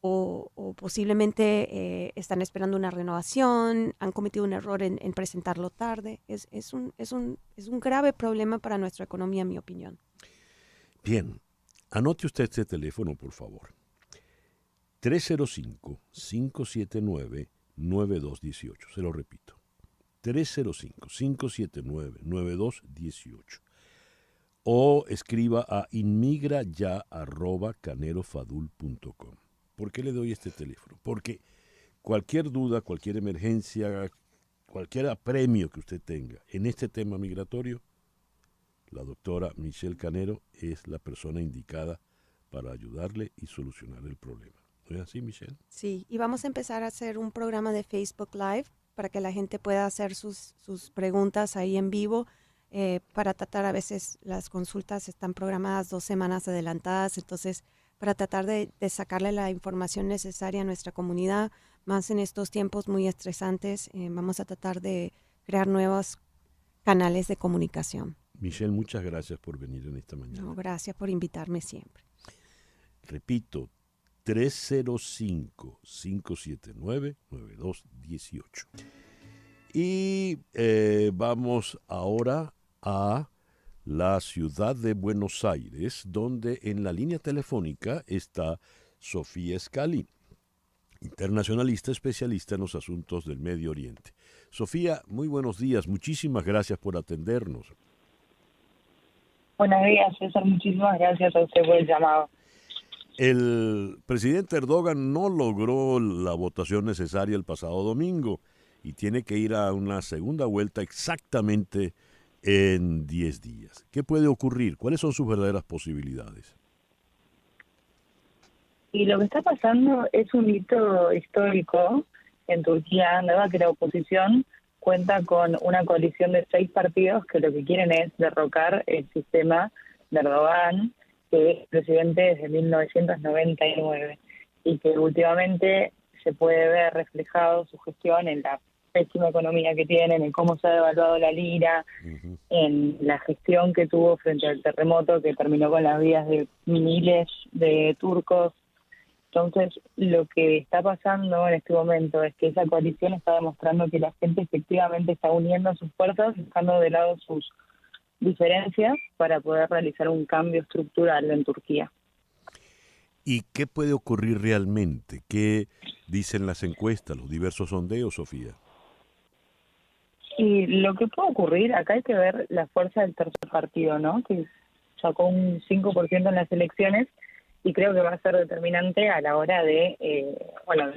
o posiblemente están esperando una renovación, han cometido un error en presentarlo tarde. Es un grave problema para nuestra economía, en mi opinión. Bien, anote usted este teléfono, por favor. 305-579-9218. Se lo repito. 305-579-9218. O escriba a inmigraya@canerofadul.com. ¿Por qué le doy este teléfono? Porque cualquier duda, cualquier emergencia, cualquier apremio que usted tenga en este tema migratorio, la doctora Michelle Canero es la persona indicada para ayudarle y solucionar el problema. ¿No es así, Michelle? Sí, y vamos a empezar a hacer un programa de Facebook Live para que la gente pueda hacer sus preguntas ahí en vivo. Para tratar, a veces las consultas están programadas 2 semanas adelantadas, entonces para tratar de sacarle la información necesaria a nuestra comunidad, más en estos tiempos muy estresantes, vamos a tratar de crear nuevos canales de comunicación. Michelle, muchas gracias por venir en esta mañana. No, gracias por invitarme siempre. Repito, 305-579-9218. Y vamos ahora a la ciudad de Buenos Aires, donde en la línea telefónica está Sofía Scali, internacionalista especialista en los asuntos del Medio Oriente. Sofía, muy buenos días. Muchísimas gracias por atendernos. Buenos días, César. Muchísimas gracias a usted por el llamado. El presidente Erdogan no logró la votación necesaria el pasado domingo y tiene que ir a una segunda vuelta exactamente en 10 días. ¿Qué puede ocurrir? ¿Cuáles son sus verdaderas posibilidades? Y lo que está pasando es un hito histórico en Turquía, ¿no? Que la oposición cuenta con una coalición de 6 partidos que lo que quieren es derrocar el sistema de Erdogan, que es presidente desde 1999 y que últimamente se puede ver reflejado su gestión en la pésima economía que tienen, en cómo se ha devaluado la lira, en la gestión que tuvo frente al terremoto que terminó con las vidas de miles de turcos. Entonces, lo que está pasando en este momento es que esa coalición está demostrando que la gente efectivamente está uniendo sus fuerzas, dejando de lado sus diferencias para poder realizar un cambio estructural en Turquía. ¿Y qué puede ocurrir realmente? ¿Qué dicen las encuestas, los diversos sondeos, Sofía? Y lo que puede ocurrir, acá hay que ver la fuerza del tercer partido, ¿no? Que sacó un 5% en las elecciones y creo que va a ser determinante a la hora de, del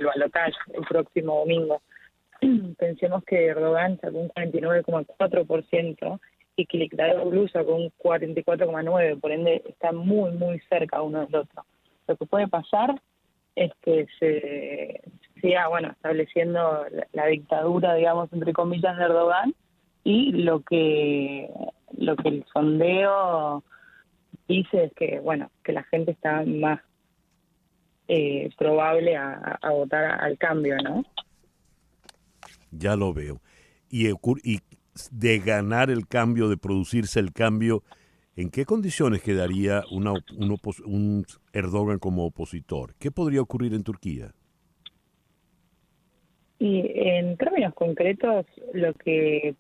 balotaje el próximo domingo. Pensemos que Erdogan sacó un 49,4% y Kılıçdaroğlu sacó un 44,9%, por ende está muy, muy cerca uno del otro. Lo que puede pasar es que se siga, estableciendo la dictadura, digamos, entre comillas, de Erdogan, y lo que el sondeo dice es que, que la gente está más probable a votar al cambio, ¿no? Ya lo veo. Y de ganar el cambio, de producirse el cambio, ¿en qué condiciones quedaría un Erdogan como opositor? ¿Qué podría ocurrir en Turquía? Y en términos concretos, lo que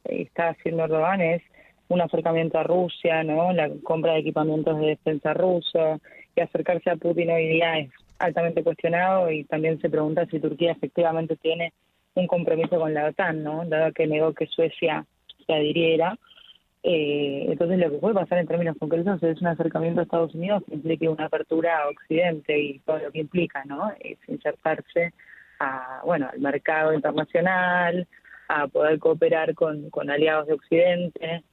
está haciendo Erdogan es un acercamiento a Rusia, ¿no? La compra de equipamientos de defensa ruso, y acercarse a Putin hoy día es altamente cuestionado y también se pregunta si Turquía efectivamente tiene un compromiso con la OTAN, ¿no? Dado que negó que Suecia se adhiriera. Entonces lo que puede pasar en términos concretos es un acercamiento a Estados Unidos que implique una apertura a Occidente y todo lo que implica, ¿no? Es insertarse al mercado internacional, a poder cooperar con aliados de Occidente,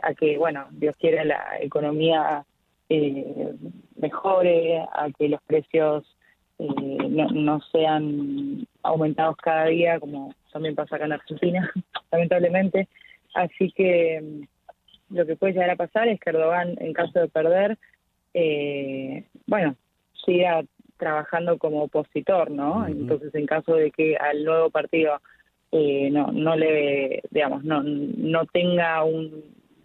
a que, Dios quiera, la economía mejore, a que los precios no sean aumentados cada día, como también pasa acá en Argentina, lamentablemente. Así que lo que puede llegar a pasar es que Erdogan, en caso de perder, siga trabajando como opositor, ¿no? Entonces, en caso de que al nuevo partido no tenga un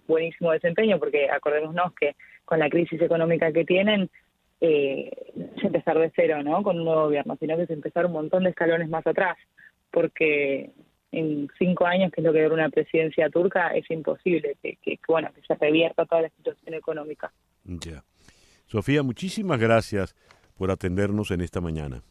buenísimo desempeño, porque acordémonos que con la crisis económica que tienen, es empezar de cero, ¿no? Con un nuevo gobierno, sino que es empezar un montón de escalones más atrás, porque en 5 años, que es lo que dura una presidencia turca, es imposible que se revierta toda la situación económica. Ya. Sofía, muchísimas gracias por atendernos en esta mañana.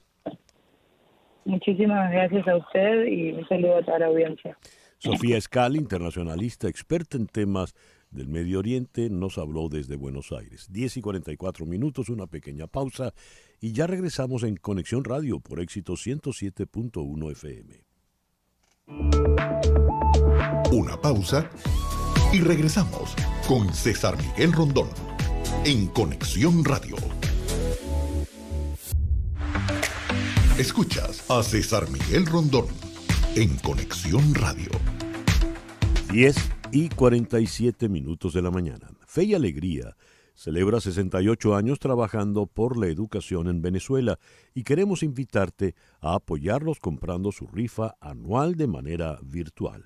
Muchísimas gracias a usted y un saludo a toda la audiencia. Sofía Escali, internacionalista, experta en temas del Medio Oriente, nos habló desde Buenos Aires. 10:44, una pequeña pausa y ya regresamos en Conexión Radio por Éxito 107.1 FM. Una pausa y regresamos con César Miguel Rondón en Conexión Radio. Escuchas a César Miguel Rondón en Conexión Radio. 10:47 de la mañana. Fe y Alegría celebra 68 años trabajando por la educación en Venezuela y queremos invitarte a apoyarlos comprando su rifa anual de manera virtual.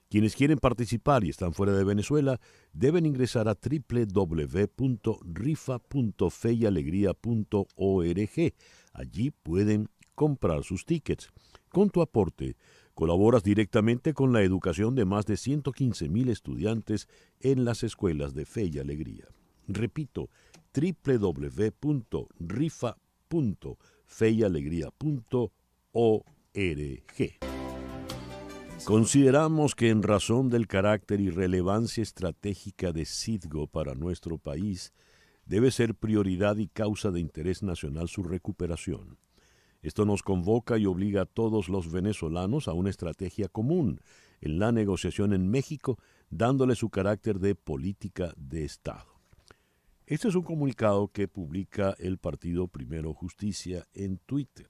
Quienes quieren participar y están fuera de Venezuela deben ingresar a www.rifa.feyalegría.org. Allí pueden comprar sus tickets. Con tu aporte, colaboras directamente con la educación de más de 115,000 estudiantes en las escuelas de Fe y Alegría. Repito, www.rifa.feyalegría.org. Consideramos que en razón del carácter y relevancia estratégica de Citgo para nuestro país, debe ser prioridad y causa de interés nacional su recuperación. Esto nos convoca y obliga a todos los venezolanos a una estrategia común en la negociación en México, dándole su carácter de política de Estado. Este es un comunicado que publica el partido Primero Justicia en Twitter.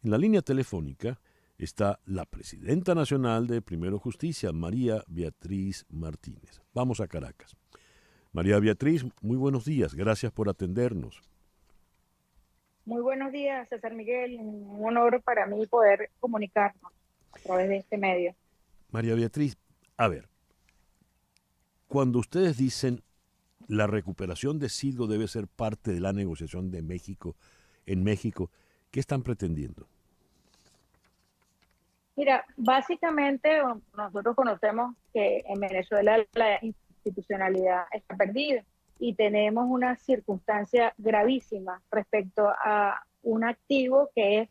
En la línea telefónica está la presidenta nacional de Primero Justicia, María Beatriz Martínez. Vamos a Caracas. María Beatriz, muy buenos días. Gracias por atendernos. Muy buenos días, César Miguel. Un honor para mí poder comunicarnos a través de este medio. María Beatriz, a ver, cuando ustedes dicen la recuperación de Citgo debe ser parte de la negociación de México, en México, ¿qué están pretendiendo? Mira, básicamente nosotros conocemos que en Venezuela la institucionalidad está perdida y tenemos una circunstancia gravísima respecto a un activo que es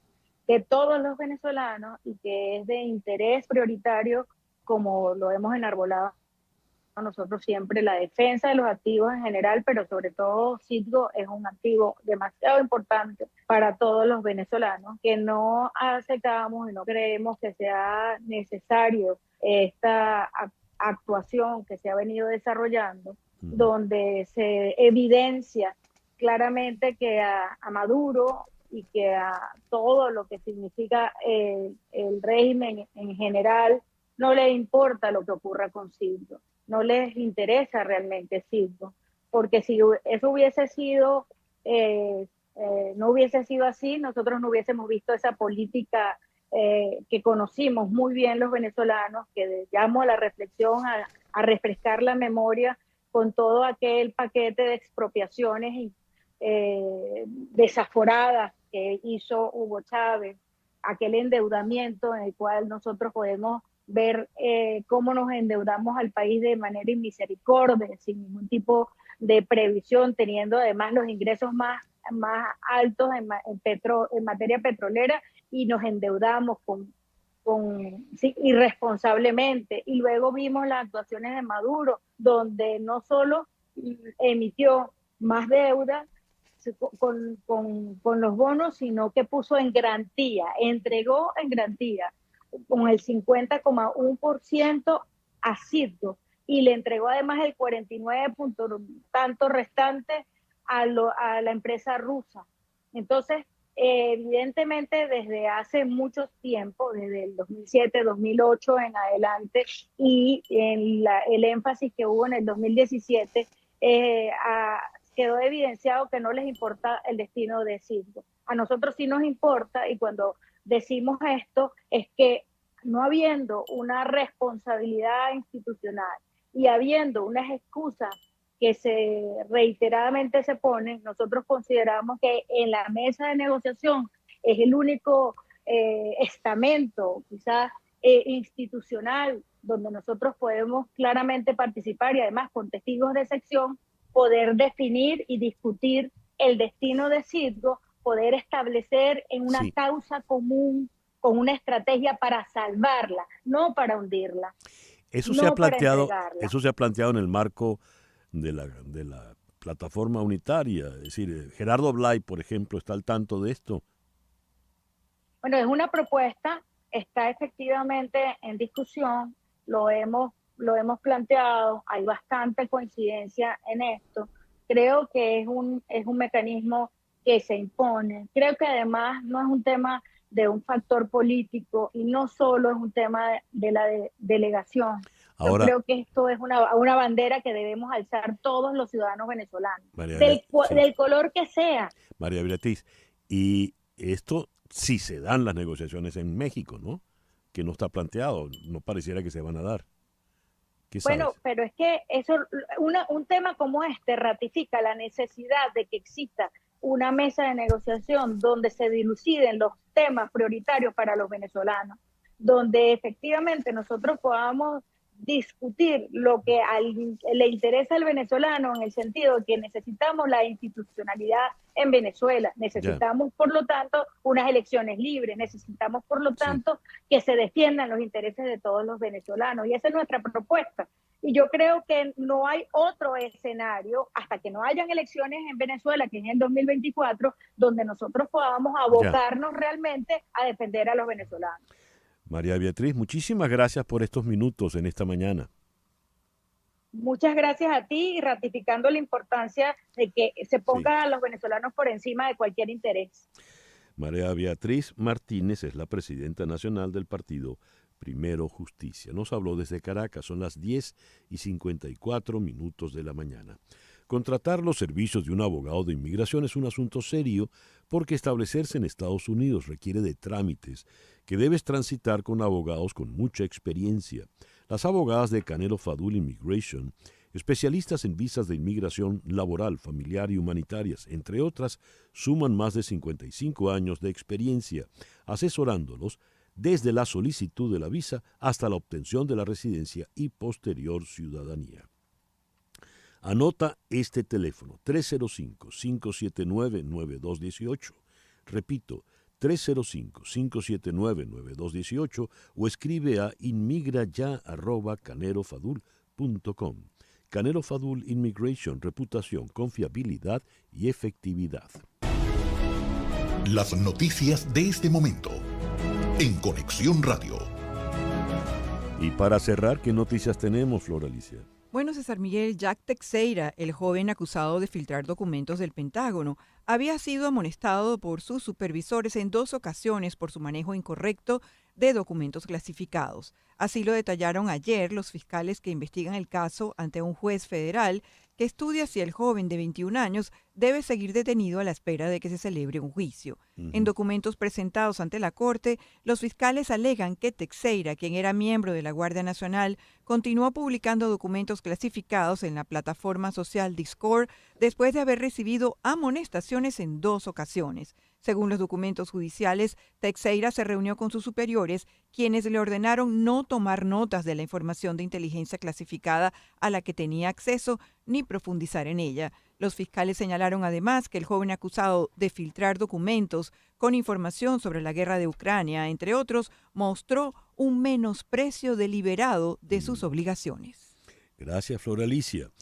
de todos los venezolanos y que es de interés prioritario, como lo hemos enarbolado nosotros siempre, la defensa de los activos en general, pero sobre todo Citgo es un activo demasiado importante para todos los venezolanos, que no aceptamos y no creemos que sea necesario esta actuación que se ha venido desarrollando, donde se evidencia claramente que a Maduro y que a todo lo que significa el régimen en general no le importa lo que ocurra con Citgo. No les interesa realmente Citgo, porque si eso hubiese sido, no hubiese sido así, nosotros no hubiésemos visto esa política que conocimos muy bien los venezolanos, que llamo a la reflexión, a refrescar la memoria con todo aquel paquete de expropiaciones desaforadas que hizo Hugo Chávez, aquel endeudamiento en el cual nosotros podemos ver cómo nos endeudamos al país de manera inmisericordia, sin ningún tipo de previsión, teniendo además los ingresos más altos en materia petrolera, y nos endeudamos irresponsablemente. Y luego vimos las actuaciones de Maduro, donde no solo emitió más deuda con los bonos, sino que puso en garantía, entregó en garantía con el 50,1% a Citgo, y le entregó además el 49 tanto restante a la empresa rusa. Entonces, evidentemente desde hace mucho tiempo, desde el 2007, 2008 en adelante, y el énfasis que hubo en el 2017, quedó evidenciado que no les importa el destino de Citgo. A nosotros sí nos importa, y cuando decimos esto es que no habiendo una responsabilidad institucional y habiendo unas excusas que reiteradamente se ponen, nosotros consideramos que en la mesa de negociación es el único estamento, quizás institucional, donde nosotros podemos claramente participar, y además con testigos de sección poder definir y discutir el destino de Citgo, poder establecer en una causa común, con una estrategia para salvarla, no para hundirla. Eso se ha planteado en el marco de la plataforma unitaria. Es decir, Gerardo Blay, por ejemplo, está al tanto de esto. Bueno, es una propuesta, está efectivamente en discusión, lo hemos planteado, hay bastante coincidencia en esto. Creo que es un mecanismo que se impone. Creo que además no es un tema de un factor político, y no solo es un tema de la delegación. Ahora, yo creo que esto es una bandera que debemos alzar todos los ciudadanos venezolanos, del color que sea. María Beatriz, y esto sí se dan las negociaciones en México, ¿no? Que no está planteado, no pareciera que se van a dar. Bueno, pero es que un tema como este ratifica la necesidad de que exista una mesa de negociación donde se diluciden los temas prioritarios para los venezolanos, donde efectivamente nosotros podamos discutir lo que le interesa al venezolano, en el sentido de que necesitamos la institucionalidad en Venezuela, necesitamos por lo tanto unas elecciones libres, necesitamos por lo tanto que se defiendan los intereses de todos los venezolanos, y esa es nuestra propuesta. Y yo creo que no hay otro escenario, hasta que no hayan elecciones en Venezuela, que es en el 2024, donde nosotros podamos abocarnos realmente a defender a los venezolanos. María Beatriz, muchísimas gracias por estos minutos en esta mañana. Muchas gracias a ti, y ratificando la importancia de que se ponga a los venezolanos por encima de cualquier interés. María Beatriz Martínez es la presidenta nacional del partido Primero Justicia. Nos habló desde Caracas, son las 10:54 de la mañana. Contratar los servicios de un abogado de inmigración es un asunto serio, porque establecerse en Estados Unidos requiere de trámites que debes transitar con abogados con mucha experiencia. Las abogadas de Canelo Fadul Immigration, especialistas en visas de inmigración laboral, familiar y humanitarias, entre otras, suman más de 55 años de experiencia, asesorándolos desde la solicitud de la visa hasta la obtención de la residencia y posterior ciudadanía. Anota este teléfono, 305-579-9218. Repito, 305-579-9218, o escribe a inmigraya@canerofadul.com. Canelo Fadul Immigration, reputación, confiabilidad y efectividad. Las noticias de este momento en Conexión Radio. Y para cerrar, ¿qué noticias tenemos, Flor Alicia? Bueno, César Miguel, Jack Teixeira, el joven acusado de filtrar documentos del Pentágono, había sido amonestado por sus supervisores en 2 ocasiones por su manejo incorrecto de documentos clasificados. Así lo detallaron ayer los fiscales que investigan el caso ante un juez federal que estudia si el joven de 21 años debe seguir detenido a la espera de que se celebre un juicio. En documentos presentados ante la Corte, los fiscales alegan que Teixeira, quien era miembro de la Guardia Nacional, continuó publicando documentos clasificados en la plataforma social Discord después de haber recibido amonestaciones en 2 ocasiones. Según los documentos judiciales, Teixeira se reunió con sus superiores, quienes le ordenaron no tomar notas de la información de inteligencia clasificada a la que tenía acceso ni profundizar en ella. Los fiscales señalaron además que el joven acusado de filtrar documentos con información sobre la guerra de Ucrania, entre otros, mostró un menosprecio deliberado de sus obligaciones. Gracias, Flor Alicia.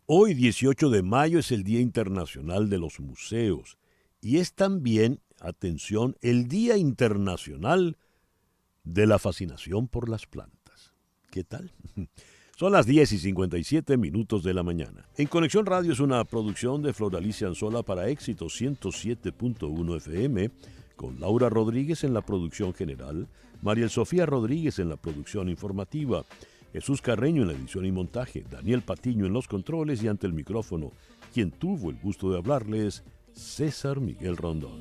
Hoy, 18 de mayo, es el Día Internacional de los Museos y es también, atención, el Día Internacional de la Fascinación por las Plantas. ¿Qué tal? Son las 10:57 de la mañana. En Conexión Radio es una producción de Flor Alicia Anzola para Éxito 107.1 FM, con Laura Rodríguez en la producción general, Mariel Sofía Rodríguez en la producción informativa, Jesús Carreño en la edición y montaje, Daniel Patiño en los controles y ante el micrófono, quien tuvo el gusto de hablarles, César Miguel Rondón.